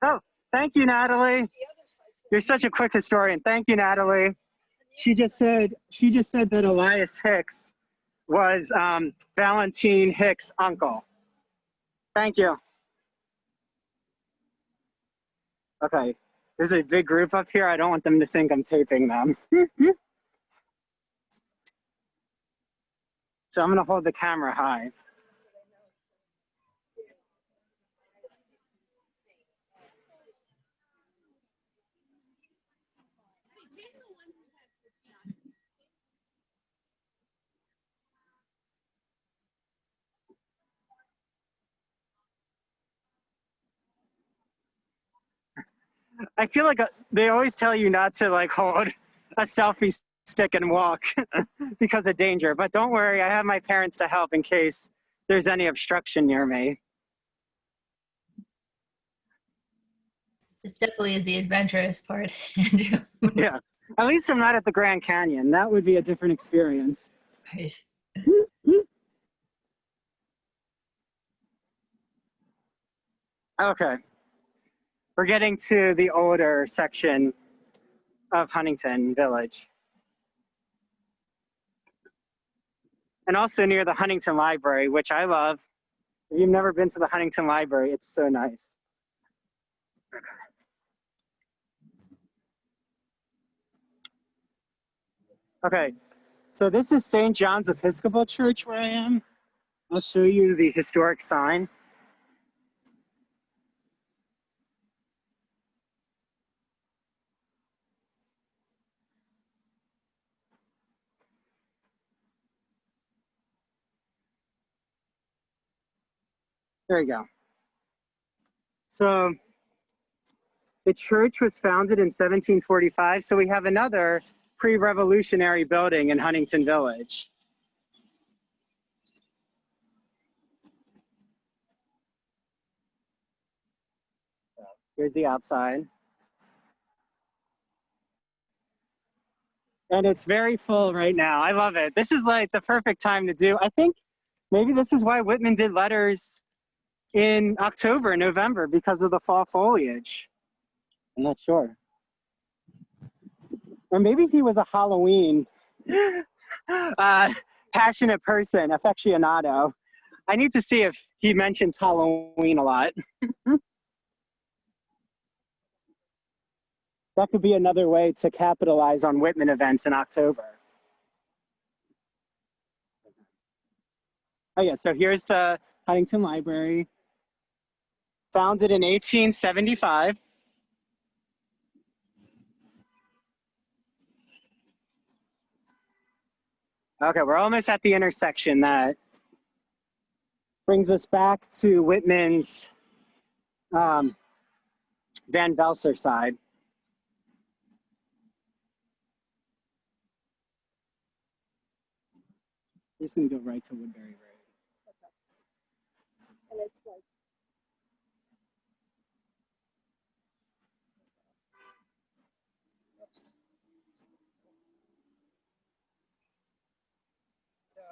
Oh, thank you, Natalie. You're such a quick historian. Thank you, Natalie. She just said that Elias Hicks was Valentine Hicks' uncle. Thank you. Okay, there's a big group up here. I don't want them to think I'm taping them. So I'm gonna hold the camera high. I feel like they always tell you not to like hold a selfie stick and walk because of danger, but don't worry, I have my parents to help in case there's any obstruction near me. This definitely is the adventurous part, Andrew. Yeah, at least I'm not at the Grand Canyon. That would be a different experience. Right. Okay, we're getting to the older section of Huntington Village. And also near the Huntington Library, which I love. If you've never been to the Huntington Library, it's so nice. Okay, so this is St. John's Episcopal Church where I am. I'll show you the historic sign. There you go. So the church was founded in 1745, so we have another pre-revolutionary building in Huntington Village. So here's the outside. And it's very full right now. I love it. This is like the perfect time to do. I think maybe this is why Whitman did letters in October and November, because of the fall foliage. I'm not sure. Or maybe he was a Halloween passionate person, aficionado. I need to see if he mentions Halloween a lot. That could be another way to capitalize on Whitman events in October. Oh yeah, so here's the Huntington Library, founded in 1875. Okay, we're almost at the intersection that brings us back to Whitman's Van Velser side. We're just gonna go right to Woodbury Road. And it's like, So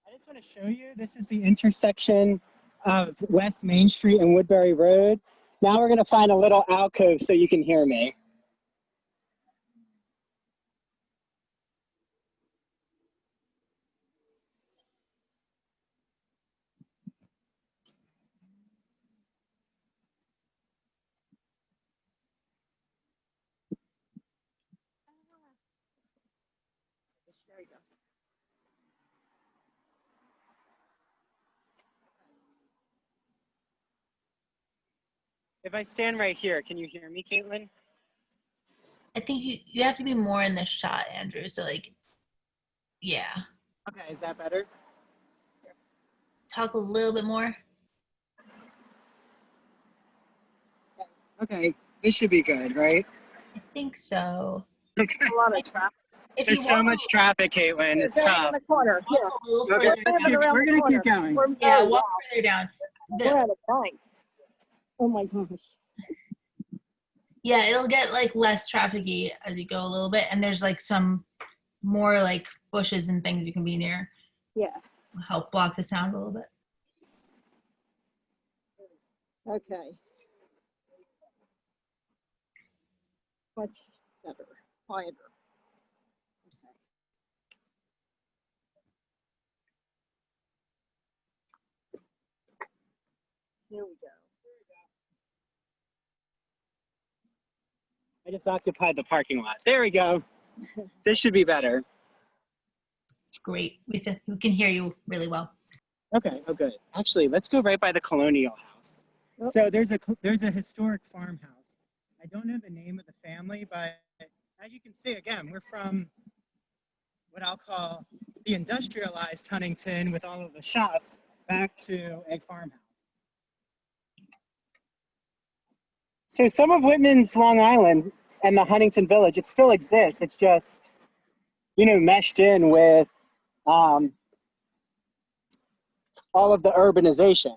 I just want to show you, this is the intersection of West Main Street and Woodbury Road. Now we're gonna find a little alcove so you can hear me. There you go. If I stand right here, can you hear me, Caitlin? I think you have to be more in the shot, Andrew. So like Yeah. Okay, is that better? Talk a little bit more. Okay, this should be good, right? I think so. Okay. A lot of traffic. If There's you so walk, much traffic, Caitlin. Here, It's go around tough. the corner. Here. walk a little Okay, further let's down. keep, around we're the gonna corner. keep going. Yeah, Oh, walk wow. further down. We're at a bank. Oh my gosh. Yeah, it'll get like less trafficy as you go a little bit, and there's like some more like bushes and things you can be near. Yeah. Help block the sound a little bit. Okay. Much better. Quieter. Okay. Here we go. I just occupied the parking lot. There we go. This should be better. Great. We can hear you really well. Okay, oh good. Actually, let's go right by the Colonial House. Oh. So there's a historic farmhouse. I don't know the name of the family, but as you can see, again, we're from what I'll call the industrialized Huntington with all of the shops back to a farmhouse. So some of Whitman's Long Island and the Huntington Village, it still exists. It's just, meshed in with all of the urbanization.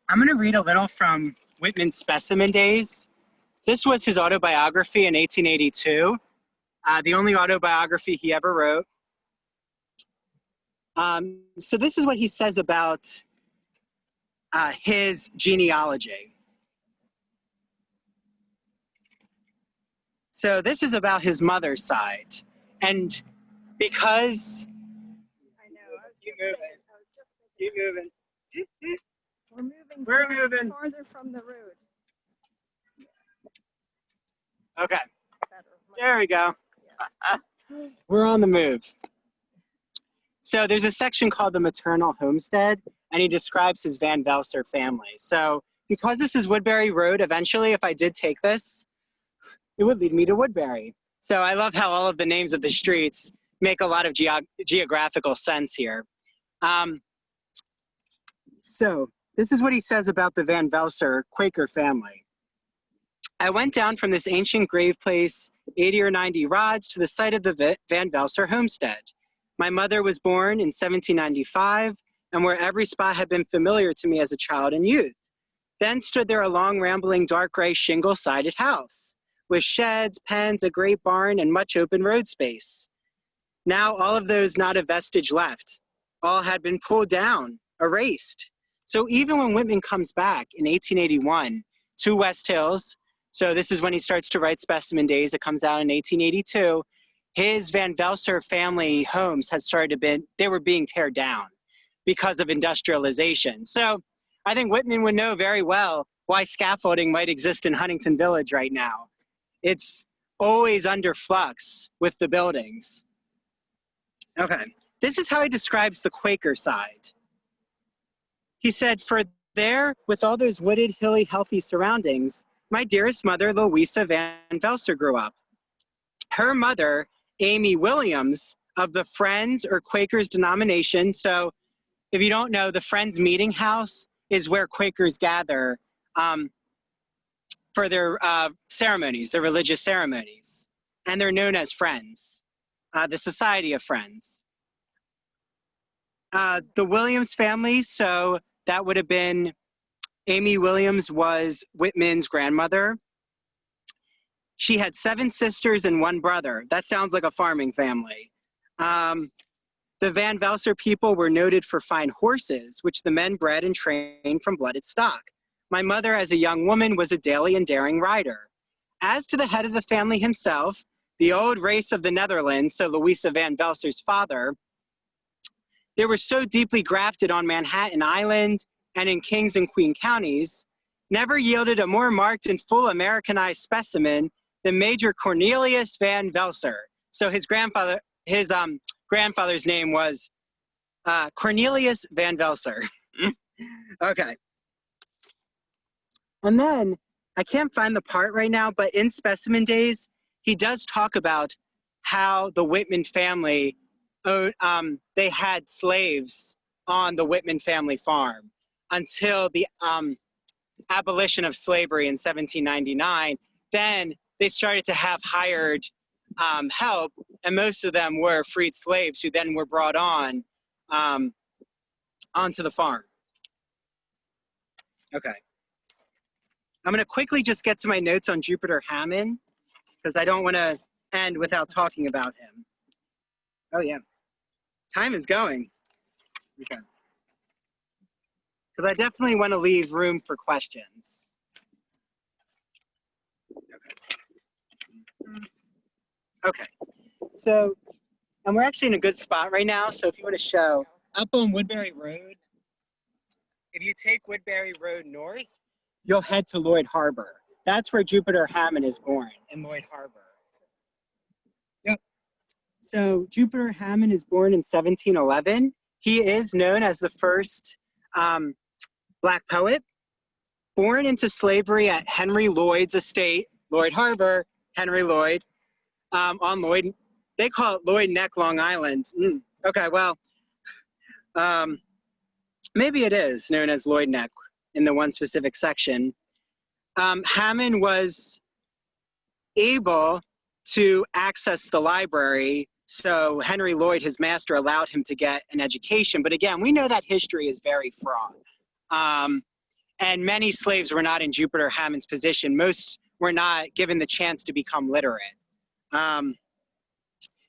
I'm going to read a little from Whitman's Specimen Days. This was his autobiography in 1882, the only autobiography he ever wrote. So this is what he says about his genealogy. So this is about his mother's side. And because... I know. Keep moving. We're We're moving. farther from the road. Okay, Better. there we go. Yes. We're on the move. So there's a section called the Maternal Homestead, and he describes his Van Velser family. So because this is Woodbury Road, eventually, if I did take this, it would lead me to Woodbury. So I love how all of the names of the streets make a lot of geographical sense here. So this is what he says about the Van Velser Quaker family. I went down from this ancient grave place 80 or 90 rods to the site of the Van Velser homestead. My mother was born in 1795, and where every spot had been familiar to me as a child and youth. Then stood there a long, rambling, dark gray shingle-sided house, with sheds, pens, a great barn, and much open road space. Now all of those not a vestige left. All had been pulled down, erased. So even when Whitman comes back in 1881 to West Hills, so this is when he starts to write Specimen Days, it comes out in 1882, his Van Velser family homes had they were being teared down because of industrialization. So I think Whitman would know very well why scaffolding might exist in Huntington Village right now. It's always under flux with the buildings. Okay, this is how he describes the Quaker side. He said, "For there, with all those wooded, hilly, healthy surroundings, my dearest mother, Louisa Van Velser, grew up. Her mother, Amy Williams, of the Friends or Quakers denomination." So if you don't know, the Friends meeting house is where Quakers gather for their ceremonies, their religious ceremonies. And they're known as Friends, the Society of Friends. The Williams family, so that would have been, Amy Williams was Whitman's grandmother. She had 7 sisters and 1 brother. That sounds like a farming family. The Van Velser people were noted for fine horses, which the men bred and trained from blooded stock. My mother, as a young woman, was a daily and daring rider. As to the head of the family himself, the old race of the Netherlands, so Louisa Van Velser's father, they were so deeply grafted on Manhattan Island and in Kings and Queen counties, never yielded a more marked and full Americanized specimen than Major Cornelius Van Velser. So his grandfather's name was Cornelius Van Velser. Okay. And then I can't find the part right now, but in Specimen Days, he does talk about how the Whitman family, they had slaves on the Whitman family farm until the abolition of slavery in 1799. Then they started to have hired help, and most of them were freed slaves who then were brought on onto the farm. Okay. I'm going to quickly just get to my notes on Jupiter Hammond because I don't want to end without talking about him. Oh, yeah. Time is going. Okay. Because I definitely want to leave room for questions. Okay. So, and we're actually in a good spot right now. So if you want to show up on Woodbury Road, if you take Woodbury Road north, you'll head to Lloyd Harbor. That's where Jupiter Hammond is born, in Lloyd Harbor. Yep. So Jupiter Hammond is born in 1711. He is known as the first Black poet, born into slavery at Henry Lloyd's estate, Lloyd Harbor, Henry Lloyd, on Lloyd. They call it Lloyd Neck, Long Island. Okay, well, maybe it is known as Lloyd Neck in the one specific section. Hammond was able to access the library, so Henry Lloyd, his master, allowed him to get an education. But again, we know that history is very fraught. And many slaves were not in Jupiter Hammond's position. Most were not given the chance to become literate.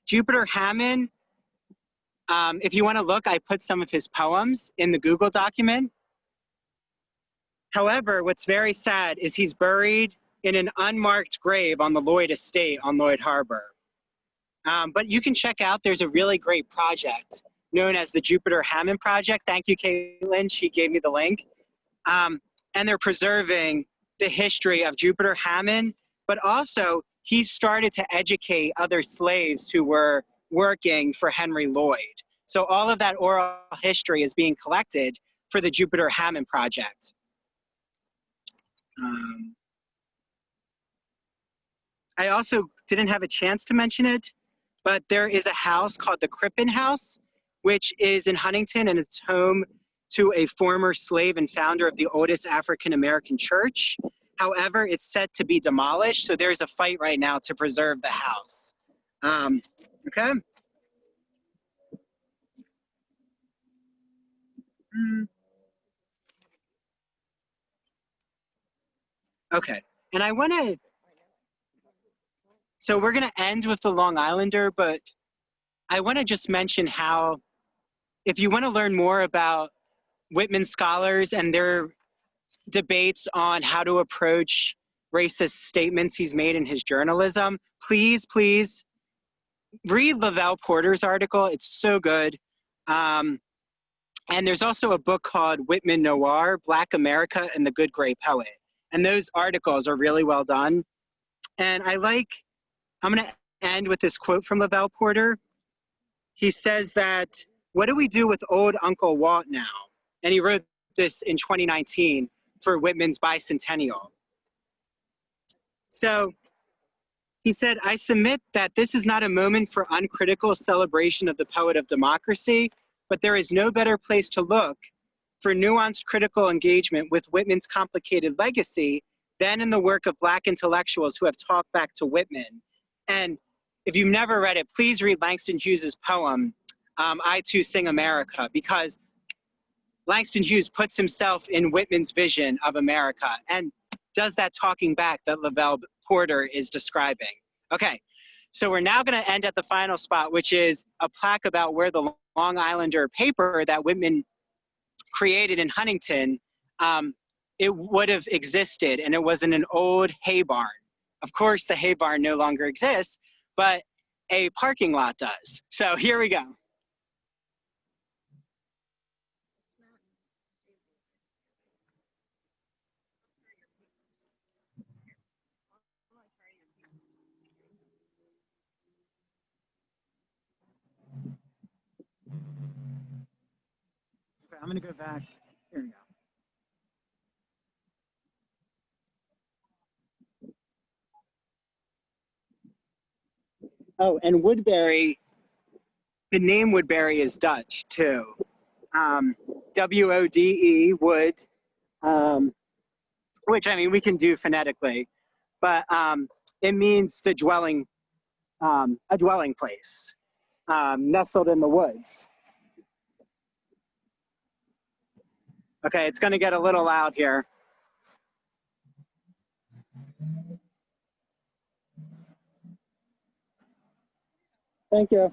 Jupiter Hammond, if you want to look, I put some of his poems in the Google document. However, what's very sad is he's buried in an unmarked grave on the Lloyd estate on Lloyd Harbor. But you can check out, there's a really great project known as the Jupiter Hammond Project. Thank you, Caitlin, she gave me the link. And they're preserving the history of Jupiter Hammond, but also he started to educate other slaves who were working for Henry Lloyd. So all of that oral history is being collected for the Jupiter Hammond Project. I also didn't have a chance to mention it, but there is a house called the Crippen House, which is in Huntington, and it's home to a former slave and founder of the oldest African-American church. However, it's set to be demolished, so there's a fight right now to preserve the house. Okay. Okay, and I want to, so we're going to end with the Long Islander, but I want to just mention how, if you want to learn more about Whitman scholars and their debates on how to approach racist statements he's made in his journalism, please, please read Lavelle Porter's article. It's so good. And there's also a book called Whitman Noir, Black America and the Good Gray Poet. And those articles are really well done. And I'm going to end with this quote from Lavelle Porter. He says that, what do we do with old Uncle Walt now? And he wrote this in 2019 for Whitman's bicentennial. So he said, I submit that this is not a moment for uncritical celebration of the poet of democracy, but there is no better place to look for nuanced critical engagement with Whitman's complicated legacy than in the work of Black intellectuals who have talked back to Whitman. And if you've never read it, please read Langston Hughes's poem, I Too Sing America, because Langston Hughes puts himself in Whitman's vision of America and does that talking back that Lavelle Porter is describing. Okay, so we're now going to end at the final spot, which is a plaque about where the Long Islander paper that Whitman created in Huntington, it would have existed, and it was in an old hay barn. Of course, the hay barn no longer exists, but a parking lot does. So here we go. I'm going to go back. Here we go. Oh, and Woodbury, the name Woodbury is Dutch too. W-O-D-E, wood, which I mean, we can do phonetically, but it means the dwelling, a dwelling place, nestled in the woods. Okay, it's gonna get a little loud here. Thank you.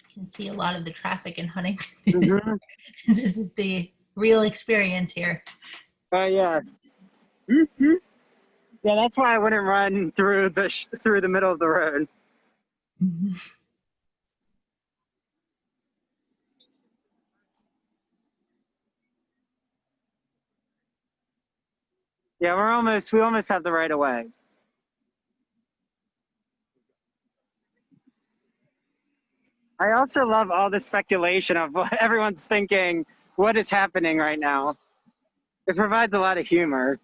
You can see a lot of the traffic in Huntington. Mm-hmm. This is the real experience here. Oh yeah. Mm-hmm. Yeah, that's why I wouldn't run through the middle of the road. Yeah, we almost have the right of way. I also love all the speculation of what everyone's thinking, what is happening right now. It provides a lot of humor.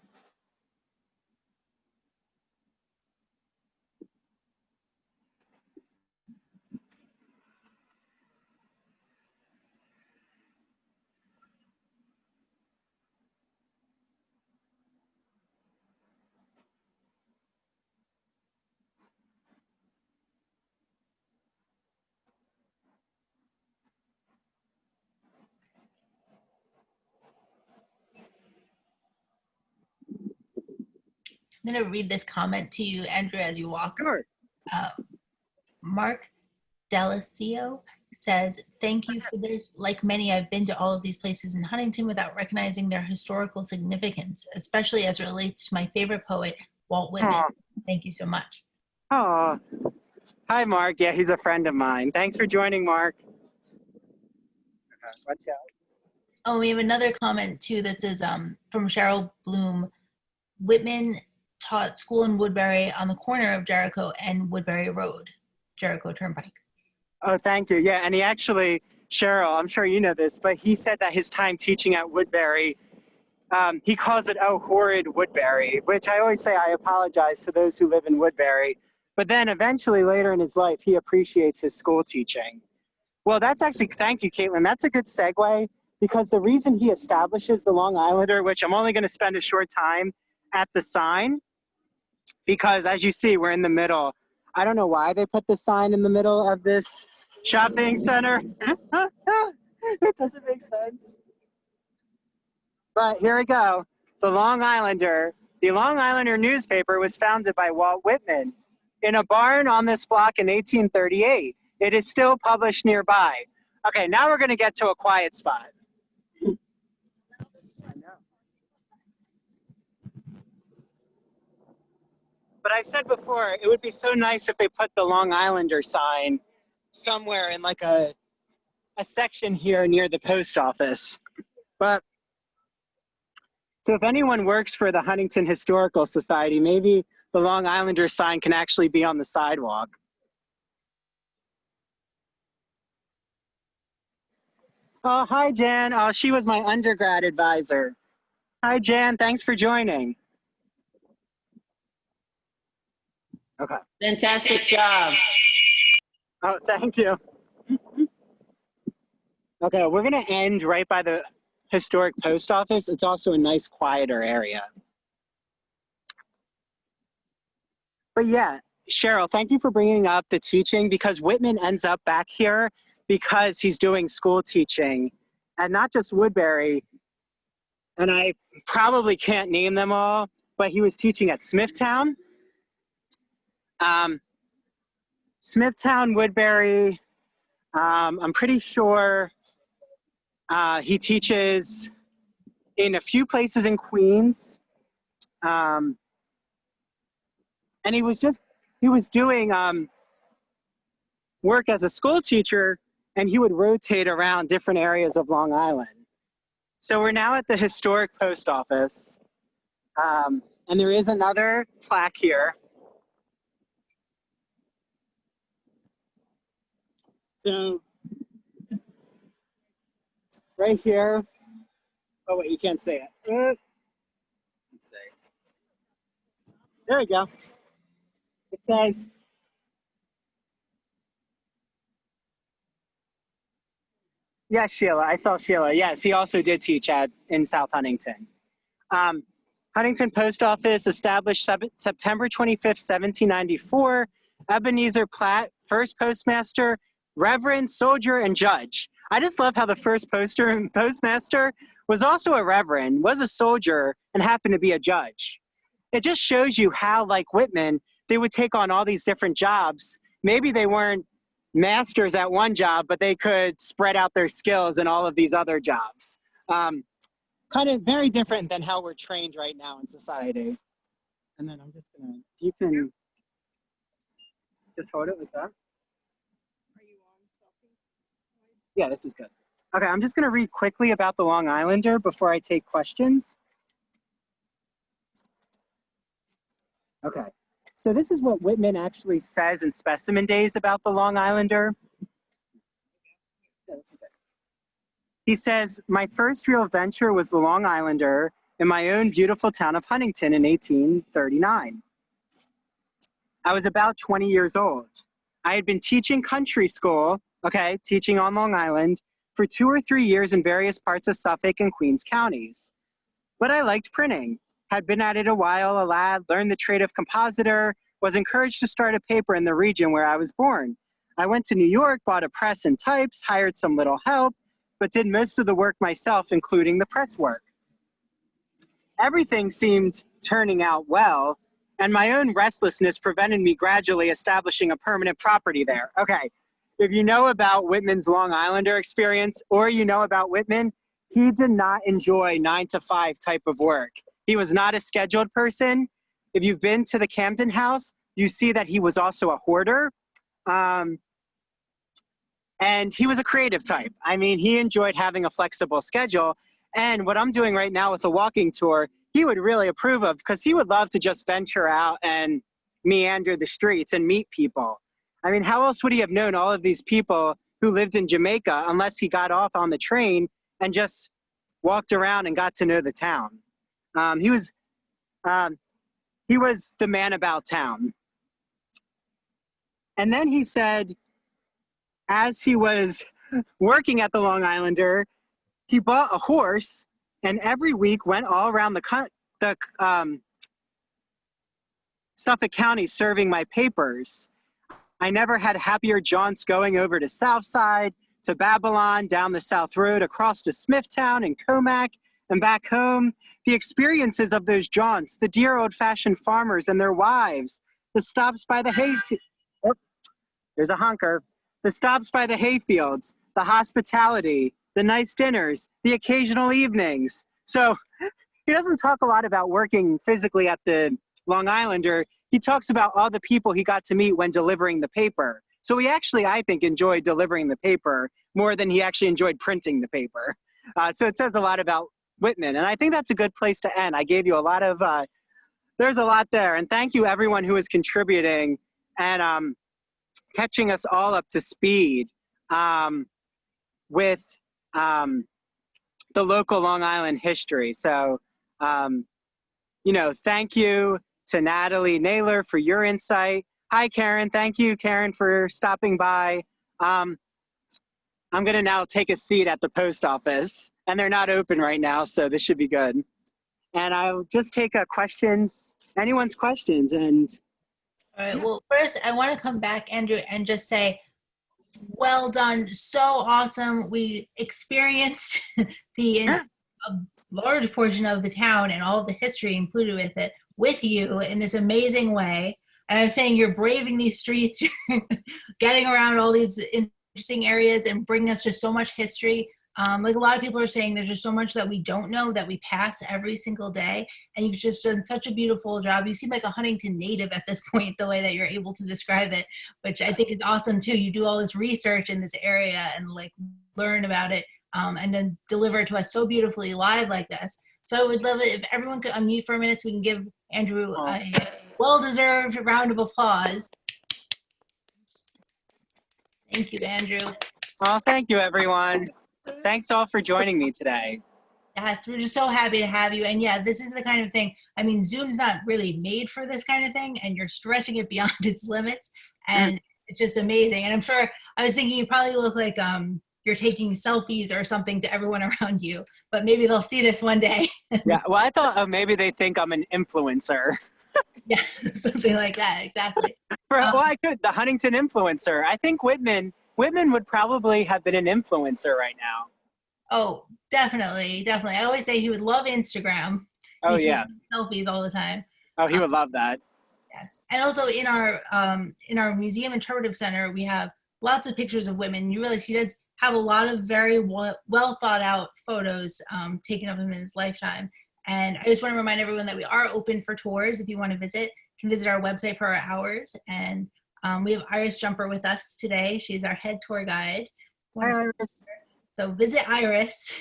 I'm going to read this comment to you, Andrew, as you walk. Sure. Mark Delisio says, thank you for this. Like many, I've been to all of these places in Huntington without recognizing their historical significance, especially as it relates to my favorite poet, Walt Whitman. Aw. Thank you so much. Oh, hi, Mark. Yeah, he's a friend of mine. Thanks for joining, Mark. Okay, watch out. Oh, we have another comment too that says from Cheryl Bloom, Whitman taught school in Woodbury on the corner of Jericho and Woodbury Road, Jericho Turnpike. Oh, thank you. Yeah, and he actually, Cheryl, I'm sure you know this, but he said that his time teaching at Woodbury, he calls it, oh, horrid Woodbury, which I always say I apologize to those who live in Woodbury. But then eventually later in his life, he appreciates his school teaching. Well, that's actually, thank you, Caitlin. That's a good segue because the reason he establishes the Long Islander, which I'm only going to spend a short time at the sign, because as you see, we're in the middle. I don't know why they put the sign in the middle of this shopping center. It doesn't make sense. But here we go. The Long Islander. The Long Islander newspaper was founded by Walt Whitman in a barn on this block in 1838. It is still published nearby. Okay, now we're going to get to a quiet spot. But I've said before, it would be so nice if they put the Long Islander sign somewhere in like a section here near the post office. But so if anyone works for the Huntington Historical Society, maybe the Long Islander sign can actually be on the sidewalk. Oh, hi, Jan. Oh, she was my undergrad advisor. Hi, Jan. Thanks for joining. Okay. Fantastic job. Oh, thank you. Okay, we're going to end right by the historic post office. It's also a nice, quieter area. But yeah, Cheryl, thank you for bringing up the teaching because Whitman ends up back here because he's doing school teaching, and not just Woodbury, and I probably can't name them all, but he was teaching at Smithtown. Smithtown, Woodbury, I'm pretty sure he teaches in a few places in Queens. And he was doing work as a school teacher, and he would rotate around different areas of Long Island. So we're now at the historic post office. And there is another plaque here. So right here, oh wait, you can't say it. Let's see. There we go. It says, yes, Sheila, I saw Sheila. Yes, he also did teach in South Huntington. Huntington Post Office established September 25th, 1794. Ebenezer Platt, first postmaster, reverend, soldier, and judge. I just love how the first postmaster was also a reverend, was a soldier, and happened to be a judge. It just shows you how, like Whitman, they would take on all these different jobs. Maybe they weren't masters at one job, but they could spread out their skills in all of these other jobs. Kind of very different than how we're trained right now in society. And then I'm just gonna, you can just hold it like that. Are you on selfie? Yeah, this is good. Okay, I'm just gonna read quickly about the Long Islander before I take questions. Okay, so this is what Whitman actually says in Specimen Days about the Long Islander. Yeah, this is good. He says, my first real venture was the Long Islander in my own beautiful town of Huntington in 1839. I was about 20 years old. I had been teaching country school, okay, teaching on Long Island, for 2 or 3 years in various parts of Suffolk and Queens counties. But I liked printing, had been at it a while, a lad, learned the trade of compositor, was encouraged to start a paper in the region where I was born. I went to New York, bought a press and types, hired some little help, but did most of the work myself, including the press work. Everything seemed turning out well, and my own restlessness prevented me gradually establishing a permanent property there. Okay, if you know about Whitman's Long Islander experience, or you know about Whitman, he did not enjoy 9-to-5 type of work. He was not a scheduled person. If you've been to the Camden House, you see that he was also a hoarder. And he was a creative type. I mean, he enjoyed having a flexible schedule. And what I'm doing right now with the walking tour, he would really approve of, because he would love to just venture out and meander the streets and meet people. I mean, how else would he have known all of these people who lived in Jamaica unless he got off on the train and just walked around and got to know the town? He was the man about town. And then he said, as he was working at the Long Islander, he bought a horse and every week went all around the Suffolk County serving my papers. I never had happier jaunts going over to Southside, to Babylon, down the South Road, across to Smithtown and Comac, and back home. The experiences of those jaunts, the dear old-fashioned farmers and their wives, the stops by the there's a honker. The stops by the hayfields, the hospitality, the nice dinners, the occasional evenings. So he doesn't talk a lot about working physically at the Long Islander. He talks about all the people he got to meet when delivering the paper. So he actually, I think, enjoyed delivering the paper more than he actually enjoyed printing the paper. So it says a lot about Whitman. And I think that's a good place to end. I gave you a lot of, there's a lot there. And thank you everyone who is contributing and catching us all up to speed with the local Long Island history. So, you know, thank you to Natalie Naylor for your insight. Hi, Karen. Thank you, Karen, for stopping by. I'm going to now take a seat at the post office, and they're not open right now, so this should be good. And I'll just take questions, anyone's questions. And all right, well, first, I want to come back, Andrew, and just say, Well done. So awesome. We experienced a large portion of the town and all of the history included with it with you in this amazing way. And I was saying you're braving these streets, you're getting around all these interesting areas and bringing us just so much history. Like a lot of people are saying, there's just so much that we don't know that we pass every single day. And you've just done such a beautiful job. You seem like a Huntington native at this point, the way that you're able to describe it, which I think is awesome too. You do all this research in this area and like learn about it, and then deliver it to us so beautifully live like this. So I would love it if everyone could unmute for a minute so we can give Andrew a well-deserved round of applause. Thank you, Andrew. Well, thank you, everyone. Thanks all for joining me today. Yes, we're just so happy to have you. And yeah, this is the kind of thing, I mean, Zoom's not really made for this kind of thing, and you're stretching it beyond its limits. And it's just amazing. And I'm sure, I was thinking you probably look like you're taking selfies or something to everyone around you, but maybe they'll see this one day. Yeah, well, I thought maybe they think I'm an influencer. Yeah, something like that, exactly. Well, I could, the Huntington influencer. I think Whitman would probably have been an influencer right now. Oh, definitely, definitely. I always say he would love Instagram. Oh, He yeah. selfies all the time. Oh, he would love that. Yes, and also in our museum interpretive center, we have lots of pictures of Whitman. You realize he does have a lot of very well thought out photos taken of him in his lifetime. And I just want to remind everyone that we are open for tours. If you want to visit, you can visit our website for our hours. And we have Iris Jumper with us today. She's our head tour guide. Hi, Iris. So visit Iris.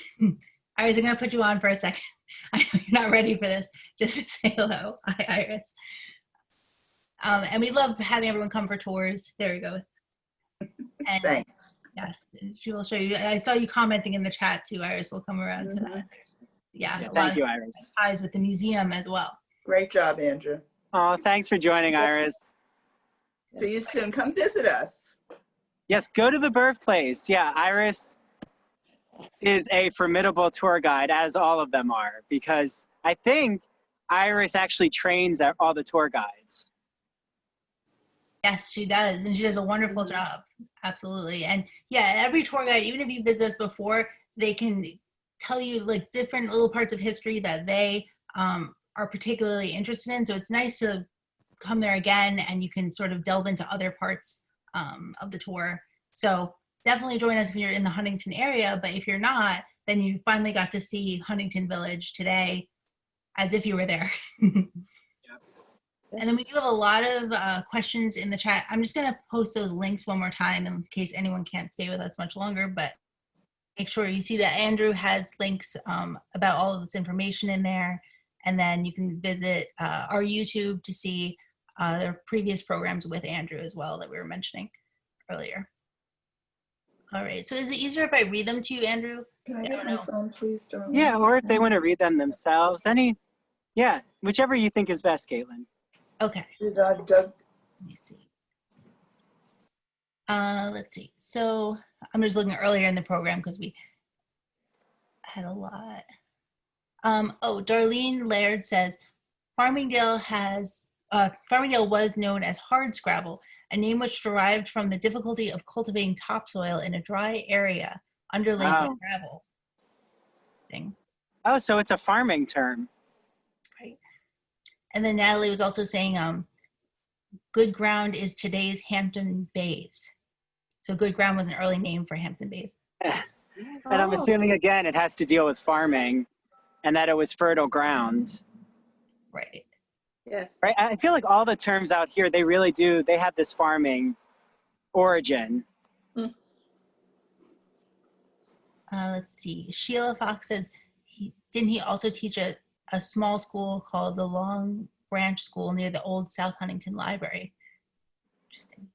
Iris, I'm going to put you on for a second. I know you're not ready for this. Just to say hello. Hi, Iris. And we love having everyone come for tours. There we go. And Thanks. yes, she will show you. I saw you commenting in the chat too, Iris. We'll come around to that. Yeah, a lot Thank of you, Iris. ties with the museum as well. Great job, Andrew. Oh, thanks for joining, Iris. See you soon. Come visit us. Yes, go to the birthplace. Yeah, Iris is a formidable tour guide, as all of them are, because I think Iris actually trains all the tour guides. Yes, she does. And she does a wonderful job. Absolutely. And yeah, every tour guide, even if you visit us before, they can tell you like different little parts of history that they are particularly interested in. So it's nice to come there again and you can sort of delve into other parts of the tour. So definitely join us if you're in the Huntington area, but if you're not, then you finally got to see Huntington Village today as if you were there. And then we do have a lot of questions in the chat. I'm just going to post those links one more time in case anyone can't stay with us much longer, but make sure you see that Andrew has links about all of this information in there. And then you can visit our YouTube to see their previous programs with Andrew as well that we were mentioning earlier. All right, so is it easier if I read them to you, Andrew? Can I get my phone, please, darling? Yeah, or if they want to read them themselves. Yeah, whichever you think is best, Caitlin. Okay. Doug. Let me see. Let's see. So I'm just looking earlier in the program because we had a lot. Darlene Laird says, Farmingdale was known as hardscrabble, a name which derived from the difficulty of cultivating topsoil in a dry area underlain with gravel. Oh, so it's a farming term. Right. And then Natalie was also saying, good ground is today's Hampton Bays. So good ground was an early name for Hampton Bays. And I'm assuming, again, it has to deal with farming and that it was fertile ground. Right. Yes. Right. I feel like all the terms out here, they really do, they have this farming origin. Let's see. Sheila Fox says, didn't he also teach a small school called the Long Branch School near the old South Huntington Library? Interesting.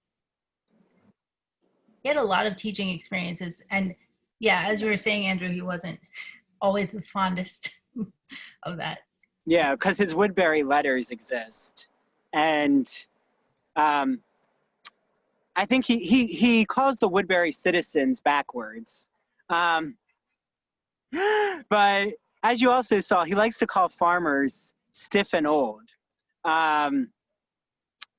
He had a lot of teaching experiences. And yeah, as you were saying, Andrew, he wasn't always the fondest of that. Yeah, because his Woodbury letters exist. And I think he calls the Woodbury citizens backwards. But as you also saw, he likes to call farmers stiff and old. But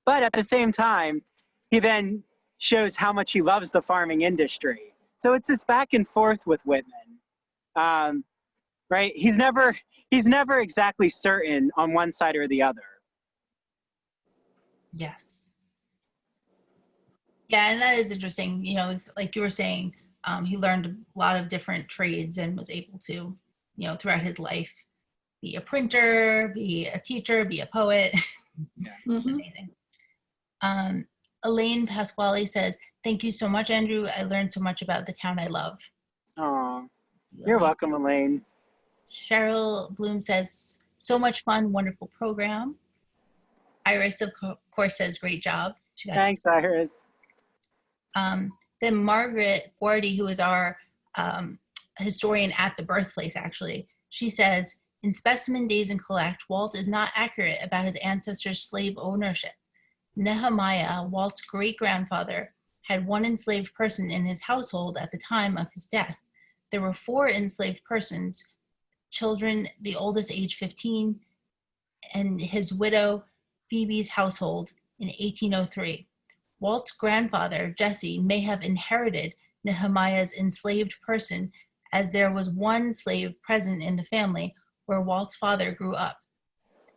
at the same time, he then shows how much he loves the farming industry. So it's this back and forth with Whitman, right? He's never exactly certain on one side or the other. Yes. Yeah, and that is interesting. You know, like you were saying, he learned a lot of different trades and was able to, you know, throughout his life, be a printer, be a teacher, be a poet. It's amazing. Elaine Pasquale says, "Thank you so much, Andrew. I learned so much about the town I love." Oh, you're welcome, Elaine. Cheryl Bloom says, "So much fun, wonderful program." Iris, of course, says, "Great job." She got to Thanks, Iris. Then Margaret Guardy, who is our historian at the birthplace, actually, she says, "In Specimen Days and Collect, Walt is not accurate about his ancestors' slave ownership. Nehemiah, Walt's great-grandfather, had one enslaved person in his household at the time of his death. There were 4 enslaved persons, children, the oldest age 15, and his widow, Phoebe's household in 1803. Walt's grandfather, Jesse, may have inherited Nehemiah's enslaved person, as there was one slave present in the family where Walt's father grew up."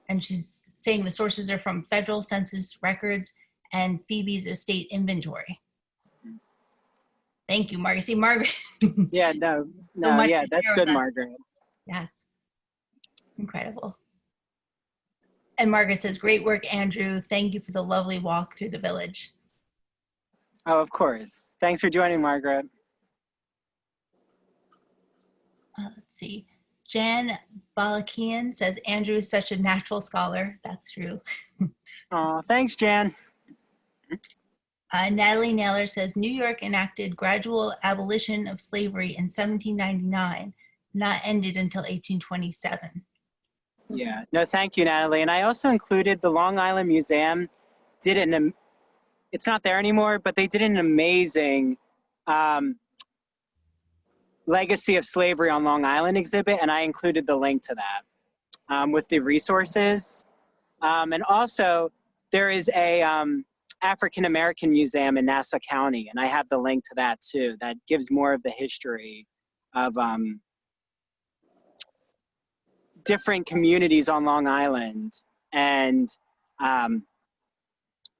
And she's saying the sources are from federal census records and Phoebe's estate inventory. Thank you, Margaret. See, Margaret. Yeah, no, yeah, that's good, Margaret. Yes. Incredible. And Margaret says, "Great work, Andrew. Thank you for the lovely walk through the village." Oh, of course. Thanks for joining, Margaret. Let's see. Jan Balakian says, "Andrew is such a natural scholar." That's true. Oh, thanks, Jan. Natalie Naylor says, "New York enacted gradual abolition of slavery in 1799, not ended until 1827. Yeah, no, thank you, Natalie. And I also included the Long Island Museum. It's not there anymore, but they did an amazing legacy of slavery on Long Island exhibit, and I included the link to that with the resources. And also, there is a African-American museum in Nassau County, and I have the link to that too. That gives more of the history of different communities on Long Island and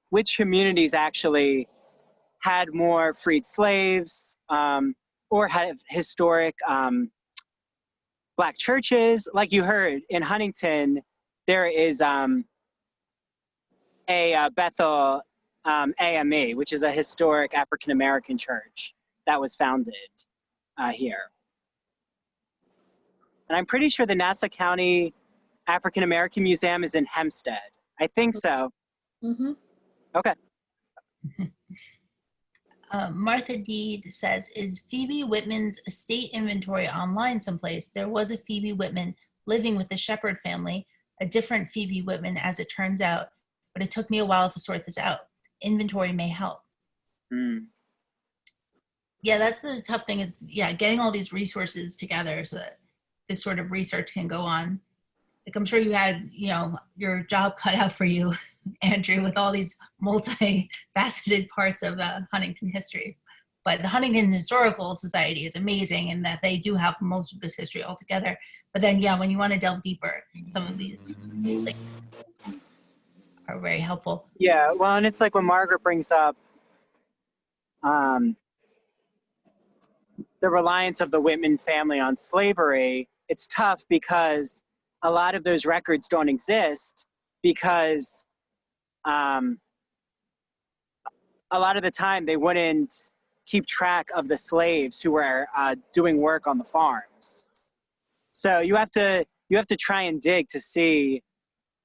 which communities actually had more freed slaves or had historic Black churches. Like you heard, in Huntington, there is a Bethel AME, which is a historic African-American church that was founded here. And I'm pretty sure the Nassau County African-American Museum is in Hempstead. I think so. Okay. Martha Deed says, "Is Phoebe Whitman's estate inventory online someplace? There was a Phoebe Whitman living with the Shepherd family, a different Phoebe Whitman as it turns out, but it took me a while to sort this out. Inventory may help." Yeah, that's the tough thing is, getting all these resources together so that this sort of research can go on. Like, I'm sure you had, your job cut out for you, Andrew, with all these multifaceted parts of Huntington history. But the Huntington Historical Society is amazing in that they do have most of this history all together. But then, when you want to delve deeper, some of these links are very helpful. Yeah, well, and it's like when Margaret brings up the reliance of the Whitman family on slavery, it's tough because a lot of those records don't exist because a lot of the time they wouldn't keep track of the slaves who were doing work on the farms. So you have to try and dig to see,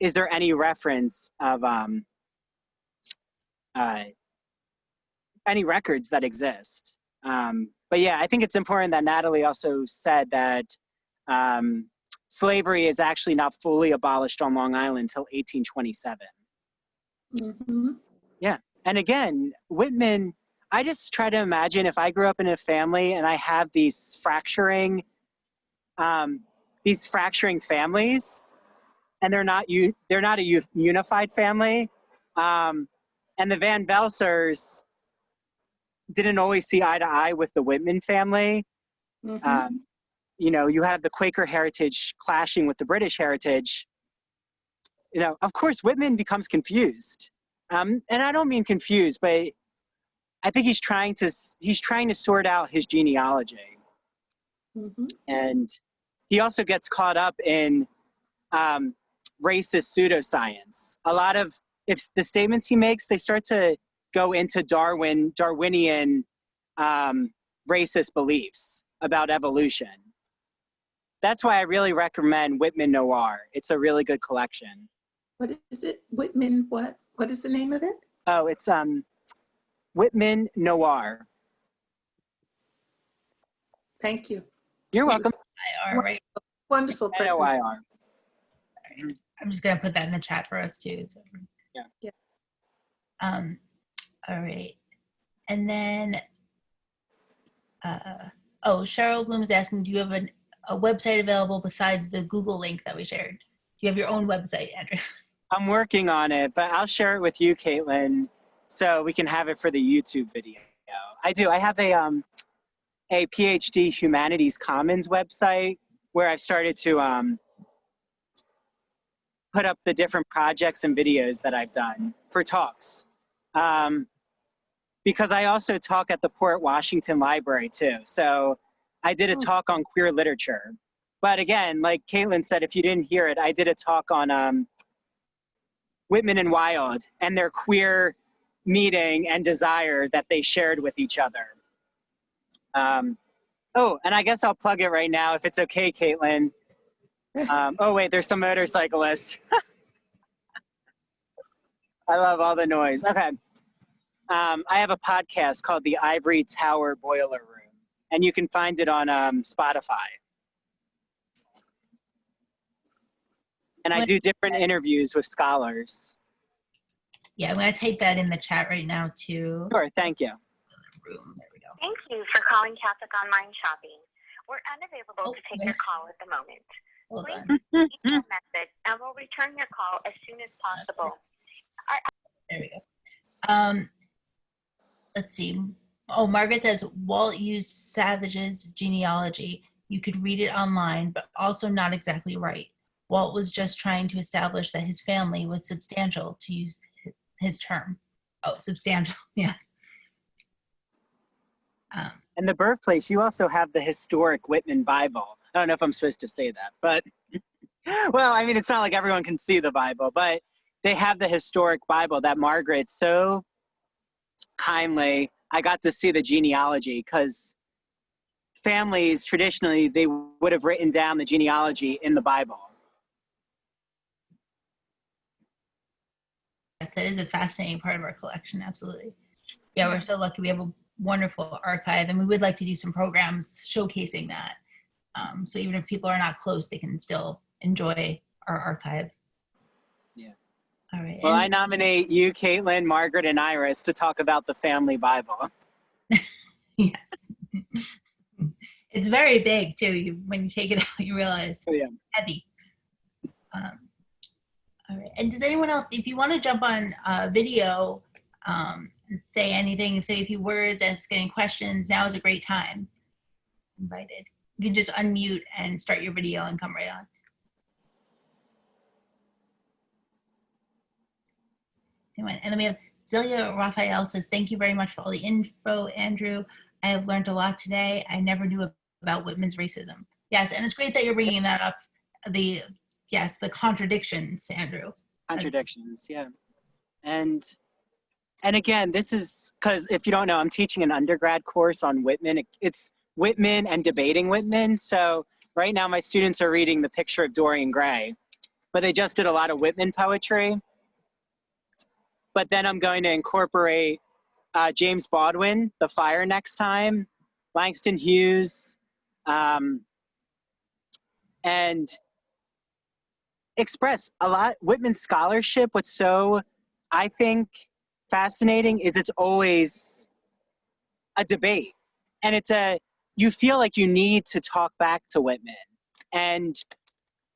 is there any reference of any records that exist? But yeah, I think it's important that Natalie also said that slavery is actually not fully abolished on Long Island until 1827. Yeah, and again, Whitman, I just try to imagine if I grew up in a family and I have these fracturing families, and they're not a unified family, and the Van Velsers didn't always see eye to eye with the Whitman family. Mhm. You know, you have the Quaker heritage clashing with the British heritage. You know, of course, Whitman becomes confused. And I don't mean confused, but I think he's trying to sort out his genealogy. Mhm. And he also gets caught up in racist pseudoscience. A lot of, if the statements he makes, they start to go into Darwinian racist beliefs about evolution. That's why I really recommend Whitman Noir. It's a really good collection. What is it? Whitman what? What is the name of it? Oh, it's Whitman Noir. Thank you. You're welcome. All right. Wonderful presentation. N-O-I-R. I'm just gonna put that in the chat for us too. So. Yeah. Yeah. All right. And then, oh, Cheryl Bloom is asking, do you have a website available besides the Google link that we shared? Do you have your own website, Andrew? I'm working on it, but I'll share it with you, Caitlin, so we can have it for the YouTube video. I do. I have a PhD Humanities Commons website where I've started to put up the different projects and videos that I've done for talks. Because I also talk at the Port Washington Library too. So I did a talk on queer literature. But again, like Caitlin said, if you didn't hear it, I did a talk on Whitman and Wilde and their queer meeting and desire that they shared with each other. Oh, and I guess I'll plug it right now if it's okay, Caitlin. Oh wait, there's some motorcyclists. I love all the noise. Okay. I have a podcast called the Ivory Tower Boiler Room, and you can find it on Spotify. And I do different interviews with scholars. Yeah, I'm gonna type that in the chat right now too. Sure, thank you. Room. There we go. Thank you for calling Catholic Online Shopping. We're unavailable to take wait. your call at the moment. Hold Please on. leave a message and we'll return your call as soon as possible. There we go. Let's see. Oh, Margaret says Walt used Savage's genealogy. You could read it online, but also not exactly right. Walt was just trying to establish that his family was substantial, to use his term. Oh, substantial, yes. And the birthplace, you also have the historic Whitman Bible. I don't know if I'm supposed to say that, but, well, I mean, it's not like everyone can see the Bible, but they have the historic Bible that Margaret so kindly, I got to see the genealogy, because families, traditionally, they would have written down the genealogy in the Bible. Yes, that is a fascinating part of our collection, absolutely. Yeah, we're so lucky. We have a wonderful archive, and we would like to do some programs showcasing that. So even if people are not close, they can still enjoy our archive. Yeah. All right. Well, and- I nominate you, Caitlin, Margaret, and Iris to talk about the family Bible. Yes. It's very big too. When you take it out, you realize Oh, yeah. heavy. All right. And does anyone else, if you want to jump on video and say anything, say a few words, ask any questions, now is a great time. Invited. You can just unmute and start your video and come right on. Anyway, and then we have Zelia Raphael says, thank you very much for all the info, Andrew. I have learned a lot today. I never knew about Whitman's racism. Yes, and it's great that you're bringing that up. The contradictions, Andrew. Contradictions, yeah. And again, this is, because if you don't know, I'm teaching an undergrad course on Whitman. It's Whitman and debating Whitman. So right now my students are reading The Picture of Dorian Gray, but they just did a lot of Whitman poetry. But then I'm going to incorporate James Baldwin, The Fire next time, Langston Hughes, and express a lot. Whitman's scholarship, what's so, I think, fascinating is it's always a debate. And you feel like you need to talk back to Whitman. And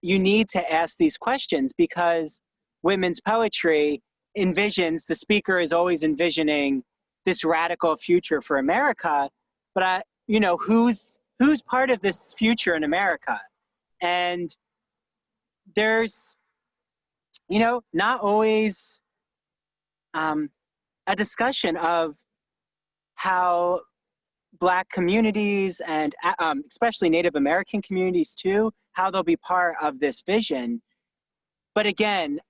you need to ask these questions because Whitman's poetry the speaker is always envisioning this radical future for America, but who's part of this future in America? And there's, not always a discussion of how Black communities and especially Native American communities too, how they'll be part of this vision. But again,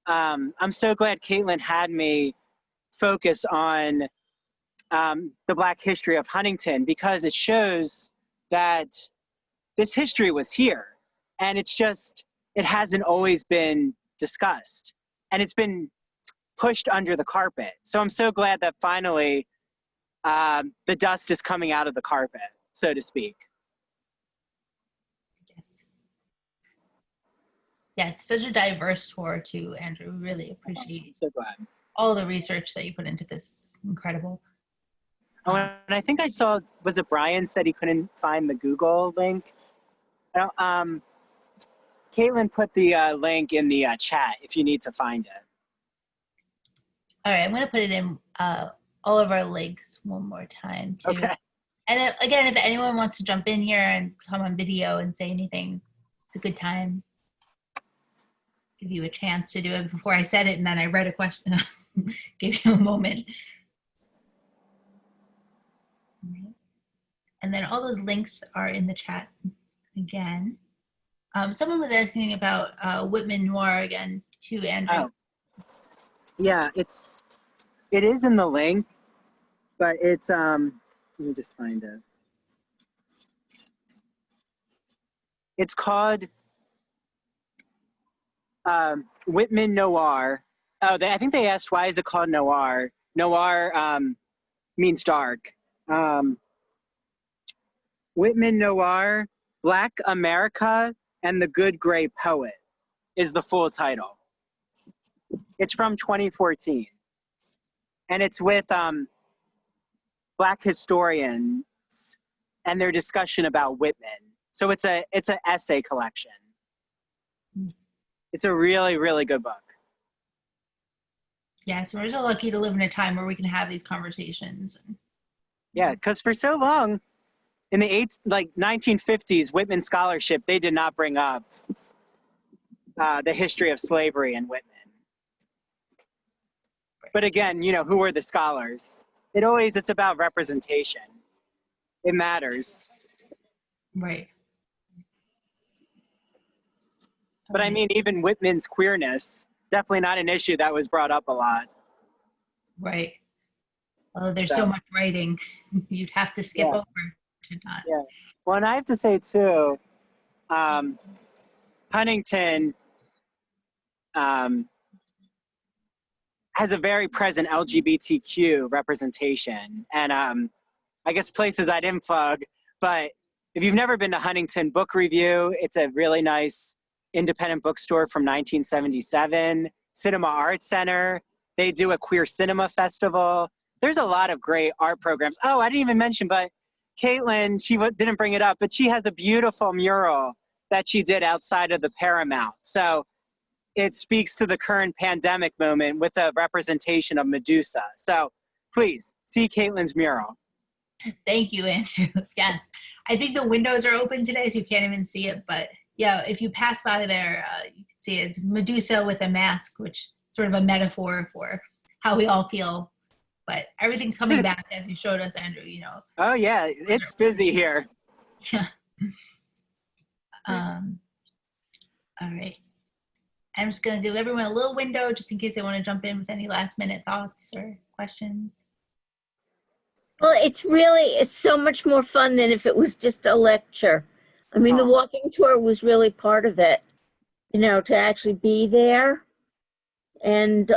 I'm so glad Caitlin had me focus on the Black history of Huntington, because it shows that this history was here, and it hasn't always been discussed, and it's been pushed under the carpet. So I'm so glad that finally the dust is coming out of the carpet, so to speak. Yes. Yes, such a diverse tour too, Andrew. We really appreciate I'm so glad. all the research that you put into this. Incredible. Oh, and I think I saw, was it Brian said he couldn't find the Google link? Caitlin put the link in the chat if you need to find it. All right, I'm going to put it in all of our links one more time too. Okay. And again, if anyone wants to jump in here and come on video and say anything, it's a good time. Give you a chance to do it before I said it, and then I read a question. Give you a moment. And then all those links are in the chat again. Someone was asking about Whitman Noir again too, Andrew. Oh. Yeah, it is in the link, but it's let me just find it. It's called Whitman Noir. Oh, I think they asked, why is it called Noir? Noir means dark. Whitman Noir, Black America and the Good Gray Poet is the full title. It's from 2014. And it's with Black historians and their discussion about Whitman. So it's an essay collection. It's a really, really good book. Yes, we're so lucky to live in a time where we can have these conversations. Yeah, because for so long, in the 1950s, Whitman scholarship, they did not bring up the history of slavery in Whitman. But again, who were the scholars? It's about representation. It matters. Right. But I mean, even Whitman's queerness, definitely not an issue that was brought up a lot. Right. Well, there's so much writing, you'd have to skip over to not. Yeah. Well, and I have to say too, Huntington has a very present LGBTQ representation, and I guess places I didn't plug, but if you've never been to Huntington Book Review, it's a really nice independent bookstore from 1977. Cinema Arts Center, they do a queer cinema festival. There's a lot of great art programs. Oh, I didn't even mention, but Caitlin, she didn't bring it up, but she has a beautiful mural that she did outside of the Paramount. So it speaks to the current pandemic moment with a representation of Medusa. So please see Caitlin's mural. Thank you, Andrew. Yes. I think the windows are open today, so you can't even see it. But yeah, if you pass by there, you can see it's Medusa with a mask, which is sort of a metaphor for how we all feel. But everything's coming back, as you showed us, Andrew, Oh, yeah. It's busy here. Yeah. All right. I'm just going to give everyone a little window just in case they want to jump in with any last minute thoughts or questions. Well, it's so much more fun than if it was just a lecture. I mean, the walking tour was really part of it, to actually be there. And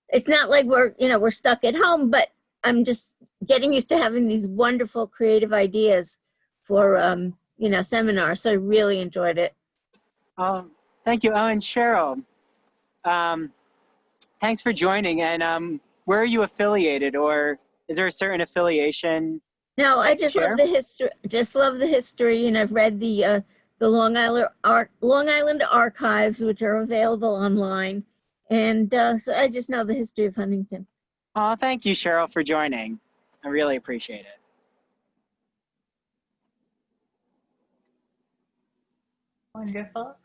it's not like we're stuck at home, but I'm just getting used to having these wonderful creative ideas for, seminars. So I really enjoyed it. Thank you. Oh, and Cheryl, thanks for joining. And where are you affiliated, or is there a certain affiliation? No, I just love the history. Just love the history, and I've read the Long Island archives, which are available online, and so I just know the history of Huntington. Oh, thank you, Cheryl, for joining. I really appreciate it. Wonderful.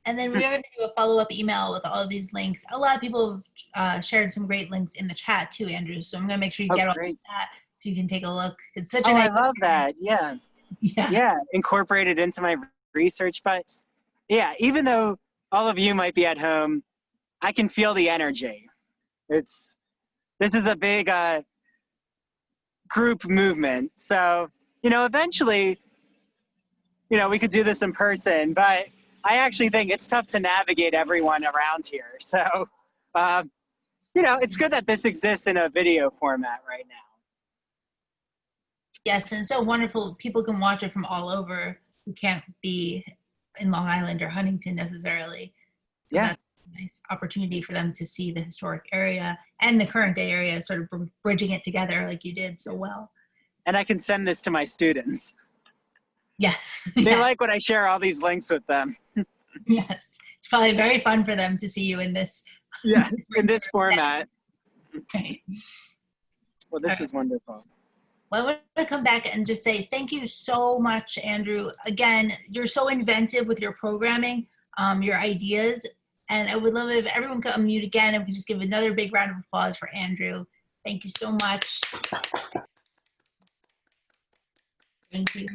And then we're going to do a follow-up email with all of these links. A lot of people have shared some great links in the chat too, Andrew. So I'm going to make sure you get all of Great. that so you can take a look. It's such Oh, an I love that. Yeah. Yeah. Yeah, incorporate it into my research. But yeah, even though all of you might be at home, I can feel the energy. This is a big group movement. So, eventually, we could do this in person, but I actually think it's tough to navigate everyone around here. So, it's good that this exists in a video format right now. Yes, and so wonderful. People can watch it from all over who can't be in Long Island or Huntington necessarily. So Yeah. that's a nice opportunity for them to see the historic area and the current day area, sort of bridging it together like you did so well. And I can send this to my students. Yes. They Yeah. like when I share all these links with them. Yes. It's probably very fun for them to see you in this. Yeah, in this format. Right. Well, this is wonderful. Well, I want to come back and just say thank you so much, Andrew. Again, you're so inventive with your programming, your ideas, and I would love it if everyone could unmute again and we could just give another big round of applause for Andrew. Thank you so much. Thank you.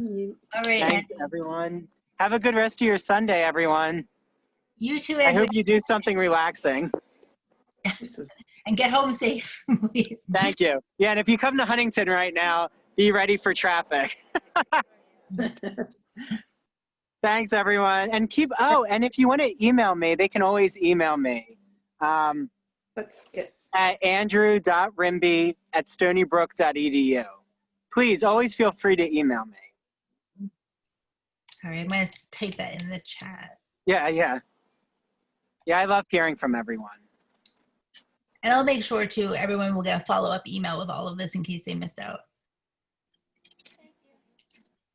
All right, Thanks, Andrew. everyone. Have a good rest of your Sunday, everyone. You too, I Andrew. hope you do something relaxing. And get home safe, please. Thank you. Yeah, and if you come to Huntington right now, be ready for traffic. Thanks, everyone. And and if you want to email me, they can always email me Yes. at andrew.rimby@stonybrook.edu. Please, always feel free to email me. All right, I'm going to type that in the chat. Yeah. Yeah, I love hearing from everyone. And I'll make sure too, everyone will get a follow-up email with all of this in case they missed out.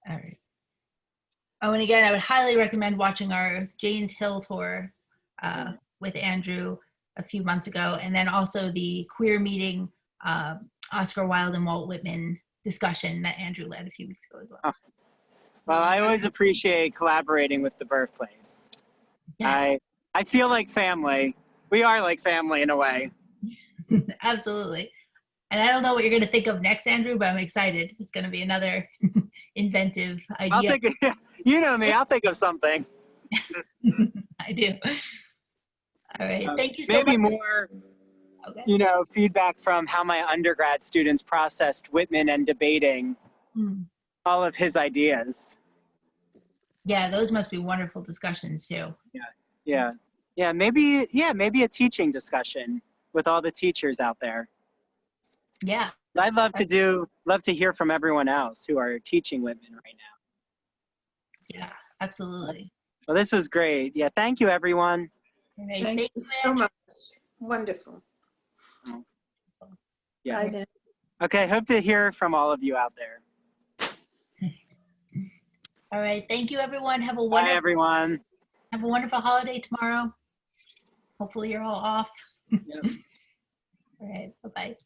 All right. Oh, and again, I would highly recommend watching our Jane's Hill tour with Andrew a few months ago, and then also the queer meeting, Oscar Wilde and Walt Whitman discussion that Andrew led a few weeks ago as well. Oh. Well, I always appreciate collaborating with the birthplace. Yes. I feel like family. We are like family in a way. Absolutely. And I don't know what you're going to think of next, Andrew, but I'm excited. It's going to be another inventive idea. You know me, I'll think of something. I do. All right. Thank you so much. Maybe more, Okay. feedback from how my undergrad students processed Whitman and debating all of his ideas. Yeah, those must be wonderful discussions too. Yeah. Maybe a teaching discussion with all the teachers out there. Yeah. I'd love to hear from everyone else who are teaching Whitman right now. Yeah, absolutely. Well, this is great. Yeah, thank you, everyone. All right. Thank you so Andrew. much. Wonderful. Yeah. Bye then. Okay, hope to hear from all of you out there. All right. Thank you, everyone. Have a Bye, wonderful everyone. holiday tomorrow. Hopefully you're all off. Yep. All right. Bye-bye.